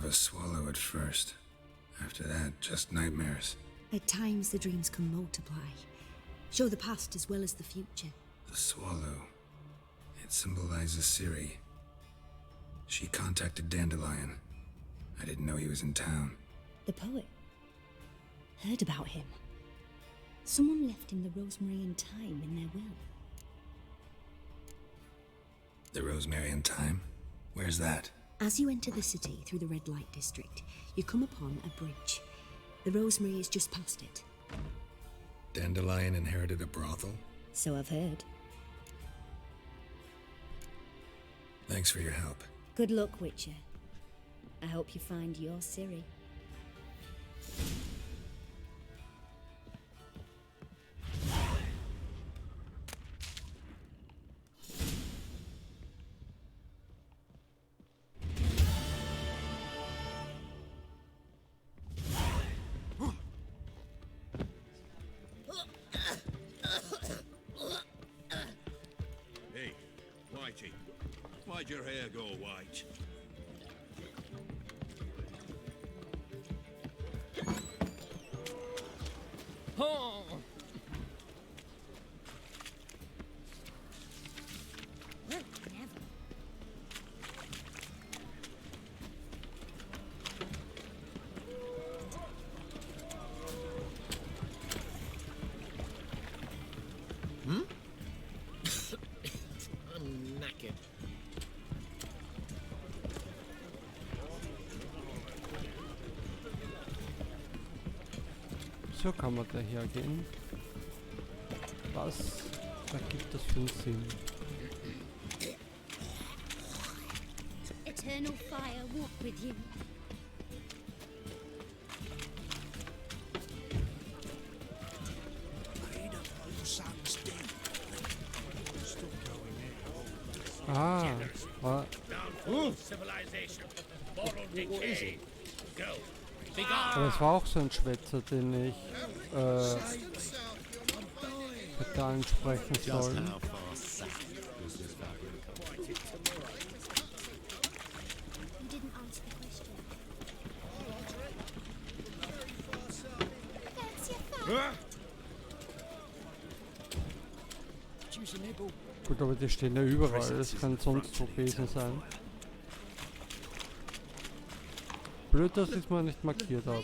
a swallow at first. After that, just nightmares.
At times, the dreams can multiply, show the past as well as the future.
The swallow. It symbolizes Ciri. She contacted Dandelion. I didn't know he was in town.
The poet. Heard about him. Someone left him the Rosemary and Thyme in their will.
The Rosemary and Thyme? Where's that?
As you enter the city through the red light district, you come upon a bridge. The Rosemary is just past it.
Dandelion inherited a brothel?
So I've heard.
Thanks for your help.
Good luck, Witcher. I hope you find your Ciri.
Hey, Whitey, why'd your hair go white?
Oh.
Hmm? I'm knackered.
So kann man daher gehen. Was ergibt das für einen Sinn?
Eternal fire walk with you.
Ah, what?
Civilization. Moral decay. Go. Be
Aber es war auch so ein Schwätzer, den ich hätte ansprechen sollen.
You didn't answer the question. Fancy a fight?
Choose a nibble.
Gut, aber die stehen ja überall, das kann sonst wo gewesen sein. Blöd, dass ich es mal nicht markiert habe.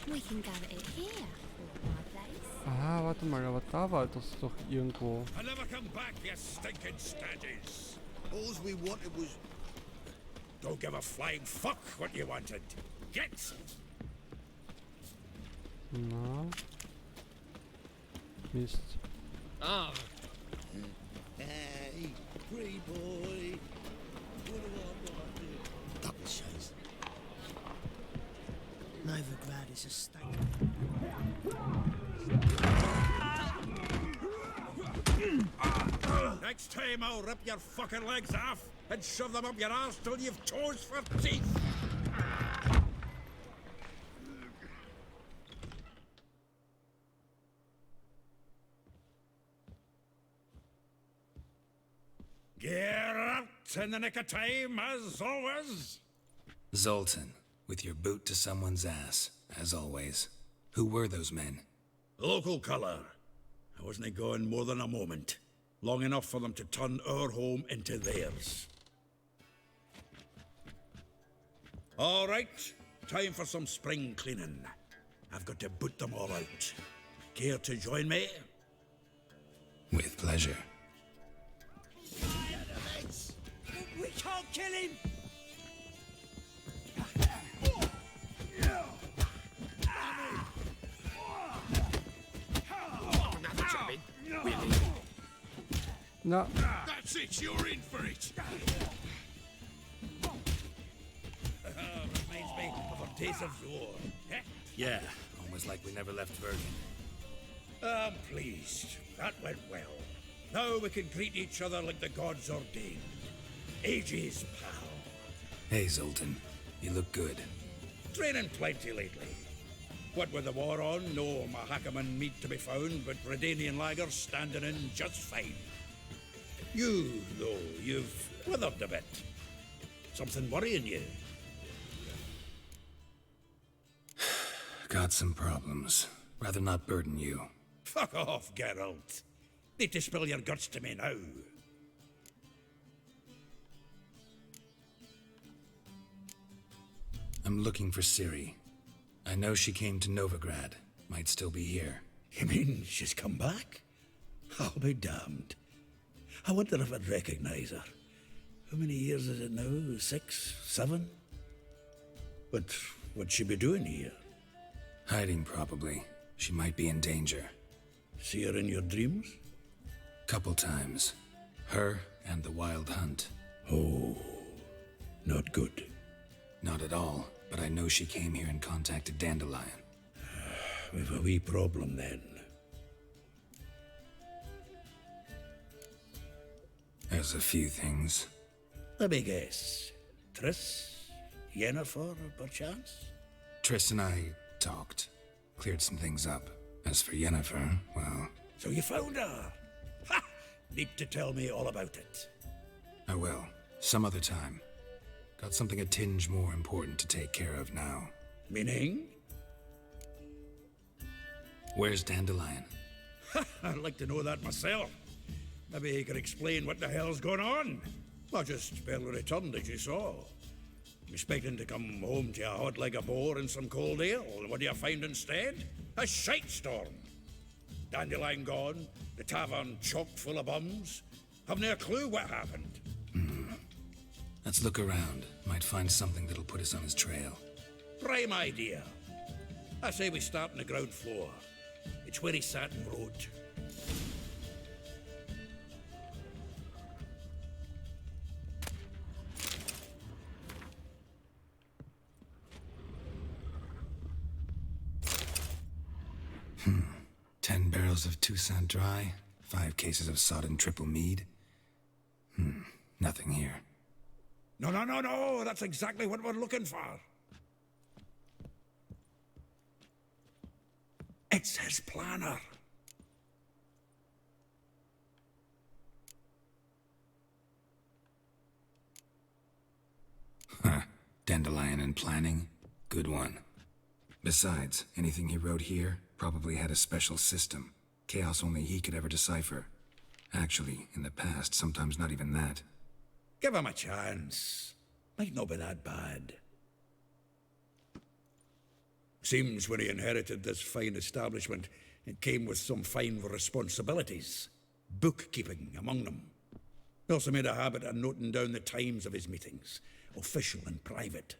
We can gather it here, my place.
Ah, warte mal, aber da war das doch irgendwo.
I'll never come back, you stinking staggies.
All we wanted was...
Don't give a flying fuck what you wanted. Get!
Na. Mist.
Ah.
Hey, pretty boy. What do I want to do? Double shows. Novigrad is a state.
Next time I'll rip your fucking legs off and shove them up your arse till you've toes for teeth. Geralt, in the nick of time, as always.
Zoltan, with your boot to someone's ass, as always. Who were those men?
Local colour. I wasn't going more than a moment. Long enough for them to turn our home into theirs. All right, time for some spring cleaning. I've got to boot them all out. Care to join me?
With pleasure.
We can't kill him!
No.
That's it, you're in for it! Reminds me of our days of yore. Eh?
Yeah, almost like we never left Bergen.
I'm pleased. That went well. Now we can greet each other like the gods ordained. Ages, pal.
Hey, Zoltan. You look good.
Training plenty lately. What with the war on, no Mahakaman meat to be found, but Redanian lagers standing in just fine. You, though, you've withered a bit. Something worrying you?
Got some problems. Rather not burden you.
Fuck off, Geralt. Need to spill your guts to me now.
I'm looking for Ciri. I know she came to Novigrad. Might still be here.
You mean she's come back? I'll be damned. I wonder if I'd recognize her. How many years is it now? 6, 7? But what'd she be doing here?
Hiding, probably. She might be in danger.
See her in your dreams?
Couple times. Her and the Wild Hunt.
Oh, not good.
Not at all, but I know she came here and contacted Dandelion.
We've a wee problem then.
There's a few things.
Let me guess. Triss? Yennefer, perchance?
Triss and I talked. Cleared some things up. As for Yennefer, well...
So you found her? Ha! Need to tell me all about it.
I will. Some other time. Got something a tinge more important to take care of now.
Meaning?
Where's Dandelion?
I'd like to know that myself. Maybe he could explain what the hell's going on. I just barely returned, as you saw. Expecting to come home to a hot like a boar and some cold ale. And what do you find instead? A shite storm. Dandelion gone, the tavern chock full of bums. Have no clue what happened.
Let's look around. Might find something that'll put us on his trail.
Prime idea. I say we start on the ground floor. It's where he sat and wrote.
Hmm. 10 barrels of Toussaint Dry, 5 cases of sodden triple mead. Nothing here.
No, that's exactly what we're looking for. It's his planner.
Huh. Dandelion and planning? Good one. Besides, anything he wrote here probably had a special system. Chaos only he could ever decipher. Actually, in the past, sometimes not even that.
Give him a chance. Might not be that bad. Seems when he inherited this fine establishment, it came with some fine responsibilities. Bookkeeping among them. He also made a habit of noting down the times of his meetings, official and private.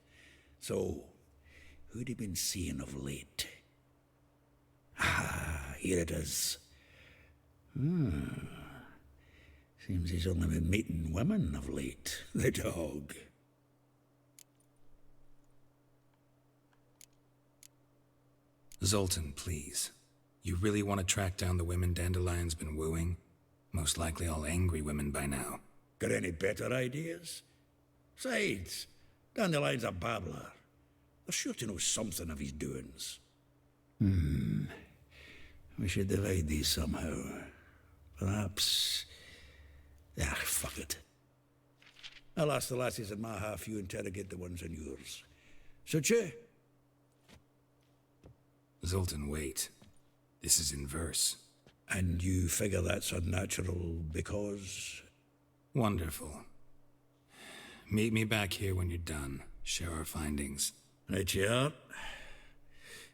So, who'd he been seeing of late? Ah, here it is. Seems he's only been meeting women of late. The dog.
Zoltan, please. You really want to track down the women Dandelion's been wooing? Most likely all angry women by now.
Got any better ideas? Besides, Dandelion's a babbler. They're sure to know something of his doings. We should divide these somehow. Perhaps... fuck it. I'll ask the lassies in my half, you interrogate the ones in yours. Suit you?
Zoltan, wait. This is in verse.
And you figure that's unnatural because...
Wonderful. Meet me back here when you're done. Share our findings.
Right you are.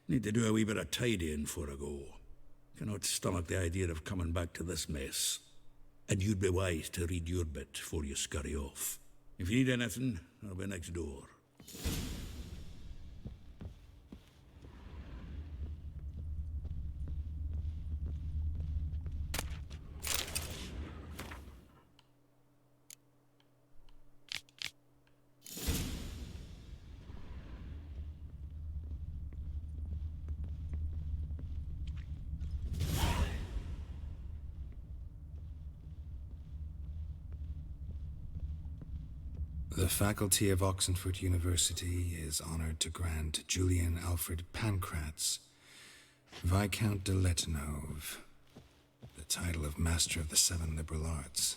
Need to do a wee bit of tidying before I go. Cannot stomach the idea of coming back to this mess. And you'd be wise to read your bit before you scurry off. If you need anything, I'll be next door.
The faculty of Oxenford University is honored to grant Julian Alfred Pancratz, Viscount de Letonov, the title of Master of the Seven Liberal Arts.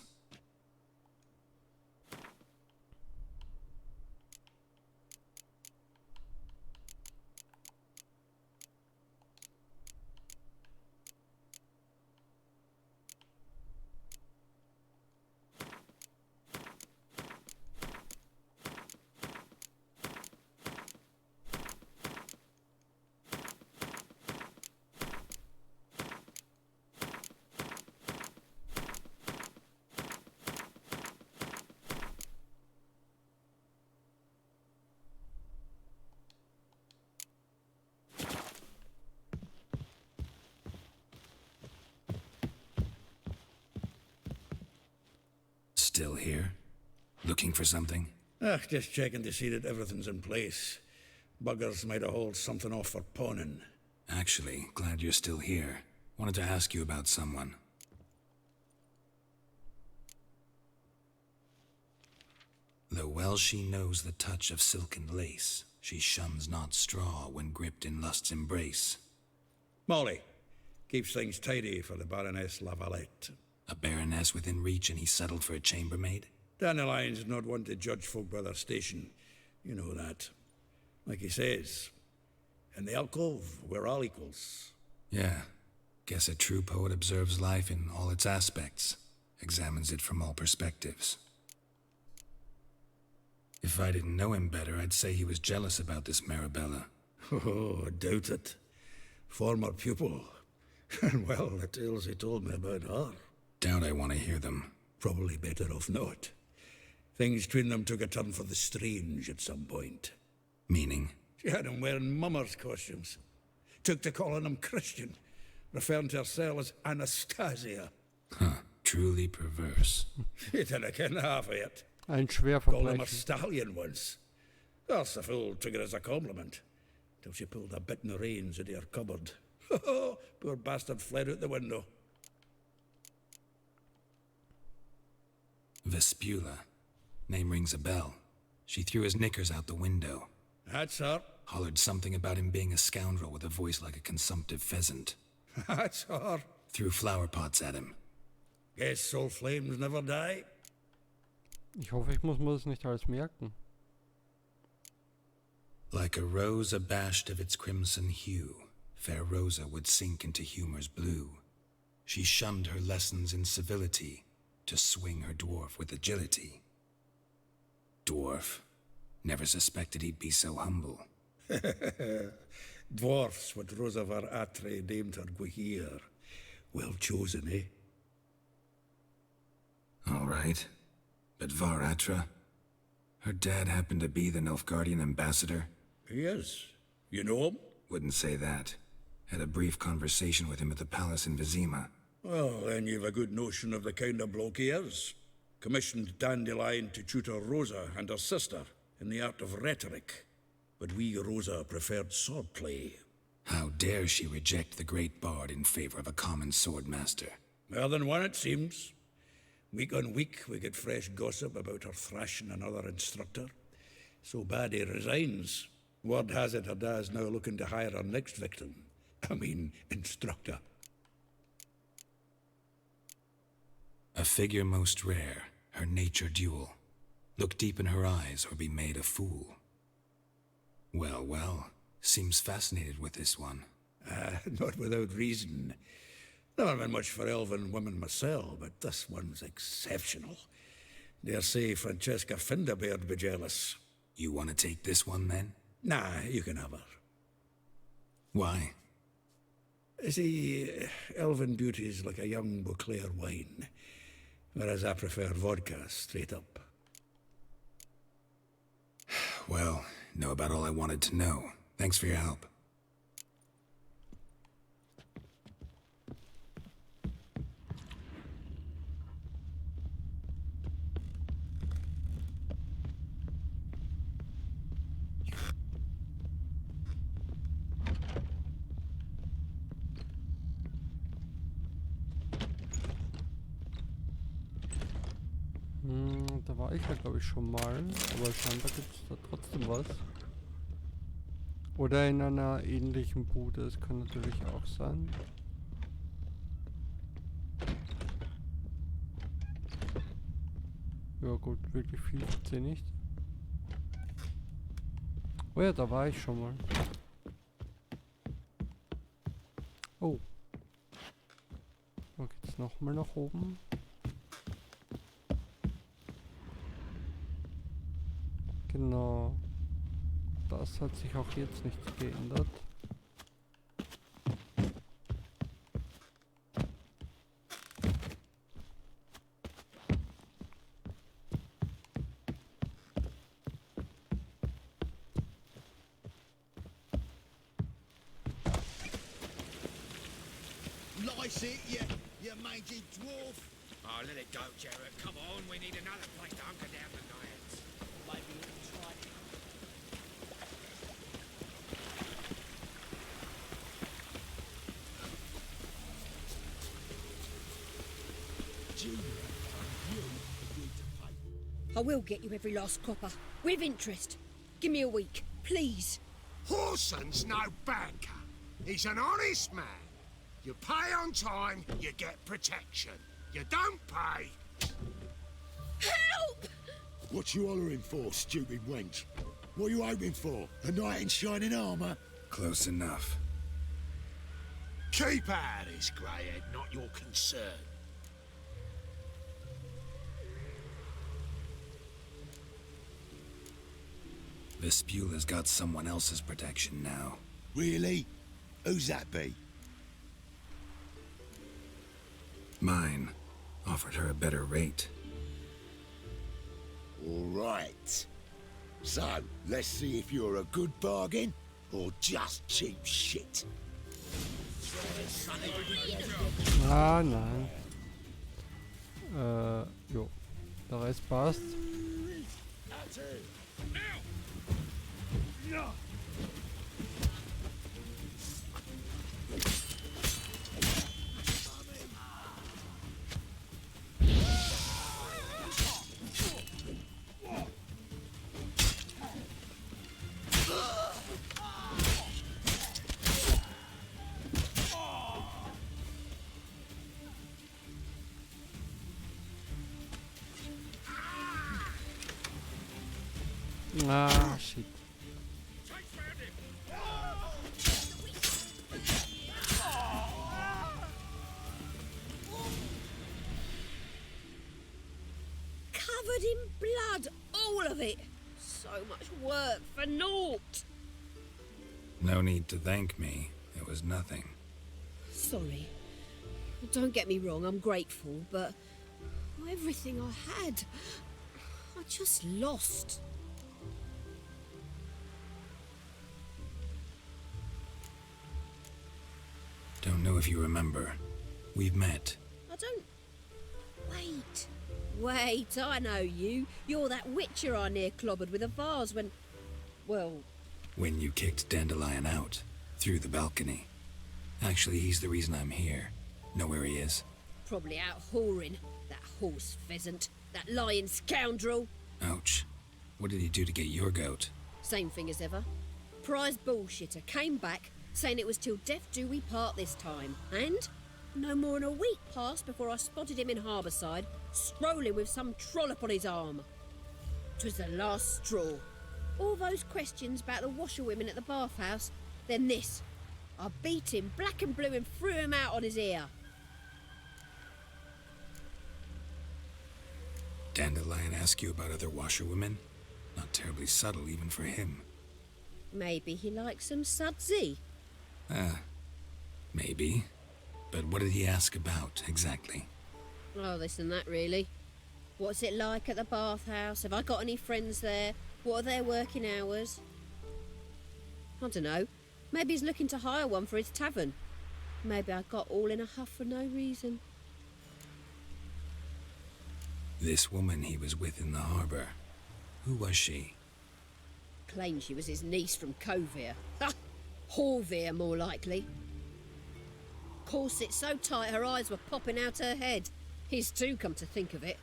here? Looking for something?
Just checking to see that everything's in place. Buggers might have hauled something off for pawning.
Actually, glad you're still here. Wanted to ask you about someone. Though well she knows the touch of silken lace, she shuns not straw when gripped in lust's embrace.
Molly. Keeps things tidy for the Baroness Lavalette.
A baroness within reach and he settled for a chambermaid?
Dandelion's not one to judge folk by their station. You know that. Like he says, in the alcove, we're all equals.
Yeah. Guess a true poet observes life in all its aspects, examines it from all perspectives. If I didn't know him better, I'd say he was jealous about this Marabella.
Oh, I doubt it. Former pupil. And well, the tales he told me about her.
Doubt I want to hear them.
Probably better off not. Things between them took a turn for the strange at some point.
Meaning?
She had him wearing mummers' costumes. Took to calling him Christian, referring to herself as Anastasia.
Huh, truly perverse.
You didn't ken half of it.
Ein schwer
Called him a
Verbrechen.
stallion once. Us, the fool, took it as a compliment. Till she pulled a bit in the reins into her cupboard. Poor bastard fled out the window.
Vespula. Name rings a bell. She threw his knickers out the window.
That's her.
Hollered something about him being a scoundrel with a voice like a consumptive pheasant.
That's her.
Threw flower pots at him.
Guess soul flames never die.
Ich hoffe, ich muss mir das nicht alles merken.
Like a rose abashed of its crimson hue, fair Rosa would sink into humor's blue. She shunned her lessons in civility to swing her dwarf with agility. Dwarf. Never suspected he'd be so humble.
Dwarfs, what Rosa var Atre named her Guihir. Well chosen, eh?
All right. But Varatra? Her dad happened to be the Nilfgaardian ambassador?
He is. You know him?
Wouldn't say that. Had a brief conversation with him at the palace in Vizima.
Well, then you've a good notion of the kind of bloke he is. Commissioned Dandelion to tutor Rosa and her sister in the art of rhetoric. But we, Rosa, preferred swordplay.
How dare she reject the great bard in favor of a common swordmaster?
More than one, it seems. Week on week, we get fresh gossip about her thrashing another instructor. So bad he resigns. Word has it her dad's now looking to hire her next victim. I mean, instructor.
A figure most rare, her nature dual. Look deep in her eyes or be made a fool. Well, well, seems fascinated with this one.
Not without reason. Never been much for elven women myself, but this one's exceptional. Dare say Francesca Finderbeard be jealous.
You want to take this one, then?
Nah, you can have her.
Why?
See, elven beauty's like a young Beauclair wine, whereas I prefer vodka straight up.
Well, know about all I wanted to know. Thanks for your help.
Da war ich ja, glaube ich, schon mal. Aber scheinbar gibt es da trotzdem was. Oder in einer ähnlichen Bude. Das kann natürlich auch sein. Ja gut, wirklich viel gibt's hier nicht. Oh ja, da war ich schon mal. Oh. Da geht's nochmal nach oben. Genau. Das hat sich auch jetzt nicht geändert.
Lice it, you mangy dwarf.
Oh, let it go, Jared. Come on, we need another place to hunker down tonight.
Maybe we can try it.
I will get you every last copper. With interest. Give me a week, please.
Horson's no banker. He's an honest man. You pay on time, you get protection. You don't pay...
Help!
What you hollering for, stupid wench? What you hoping for? A knight in shining armour?
Close enough.
Keep out of this, greyhead, not your concern.
Vespula's got someone else's protection now.
Really? Who's that be?
Mine. Offered her a better rate.
All right. So, let's see if you're a good bargain or just cheap shit.
Ah, nein. Jo. Der Rest passt. Ah, shit.
Covered in blood, all of it. So much work for naught.
No need to thank me. It was nothing.
Sorry. Don't get me wrong, I'm grateful, but everything I had, I just lost.
Don't know if you remember. We've met.
I don't... Wait, I know you. You're that witcher I near clobbered with a vase when... Well...
When you kicked Dandelion out. Through the balcony. Actually, he's the reason I'm here. Know where he is?
Probably out whoring. That horse pheasant. That lying scoundrel.
Ouch. What did he do to get your goat?
Same thing as ever. Prize bullshitter came back, saying it was till death do we part this time. And no more than a week passed before I spotted him in Harbourside, strolling with some trollop on his arm. 'Twas the last straw. All those questions about the washerwomen at the bathhouse, then this. I beat him black and blue and threw him out on his ear.
Dandelion ask you about other washerwomen? Not terribly subtle even for him.
Maybe he likes some sudsy.
Maybe. But what did he ask about, exactly?
Oh, this and that, really. What's it like at the bathhouse? Have I got any friends there? What are their working hours? I don't know. Maybe he's looking to hire one for his tavern. Maybe I got all in a huff for no reason.
This woman he was with in the harbour. Who was she?
Claimed she was his niece from Kovir. Ha! Horvir, more likely. Corset so tight her eyes were popping out her head. His too, come to think of it.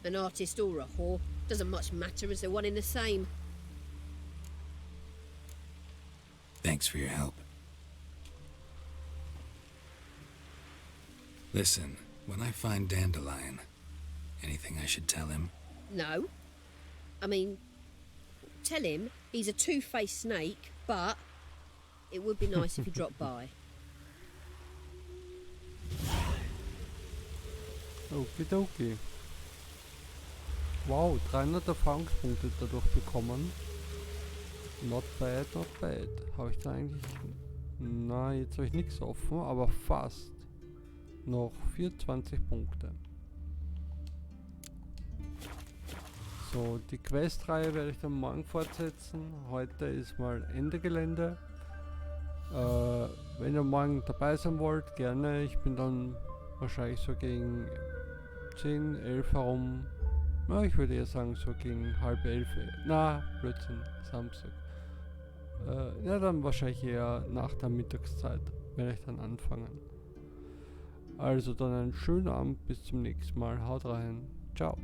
An artist or a whore. Doesn't much matter as they're one in the same.
Thanks for your help. Listen, when I find Dandelion, anything I should tell him?
No. I mean, tell him he's a two-faced snake, but it would be nice if he dropped by.
Okidoki. Wow, 300 Erfahrungspunkte dadurch bekommen. Not bad, not bad. Habe ich da eigentlich... Na, jetzt habe ich nichts offen, aber fast. Noch 24 Punkte. So, die Questreihe werde ich dann morgen fortsetzen. Heute ist mal Ende Gelände. Wenn ihr morgen dabei sein wollt, gerne. Ich bin dann wahrscheinlich so gegen 10, 11 herum. Na, ich würde eher sagen so gegen 10:30. Na, Blödsinn, Samstag. Ja, dann wahrscheinlich eher nach der Mittagszeit werde ich dann anfangen. Also dann einen schönen Abend, bis zum nächsten Mal. Haut rein. Ciao.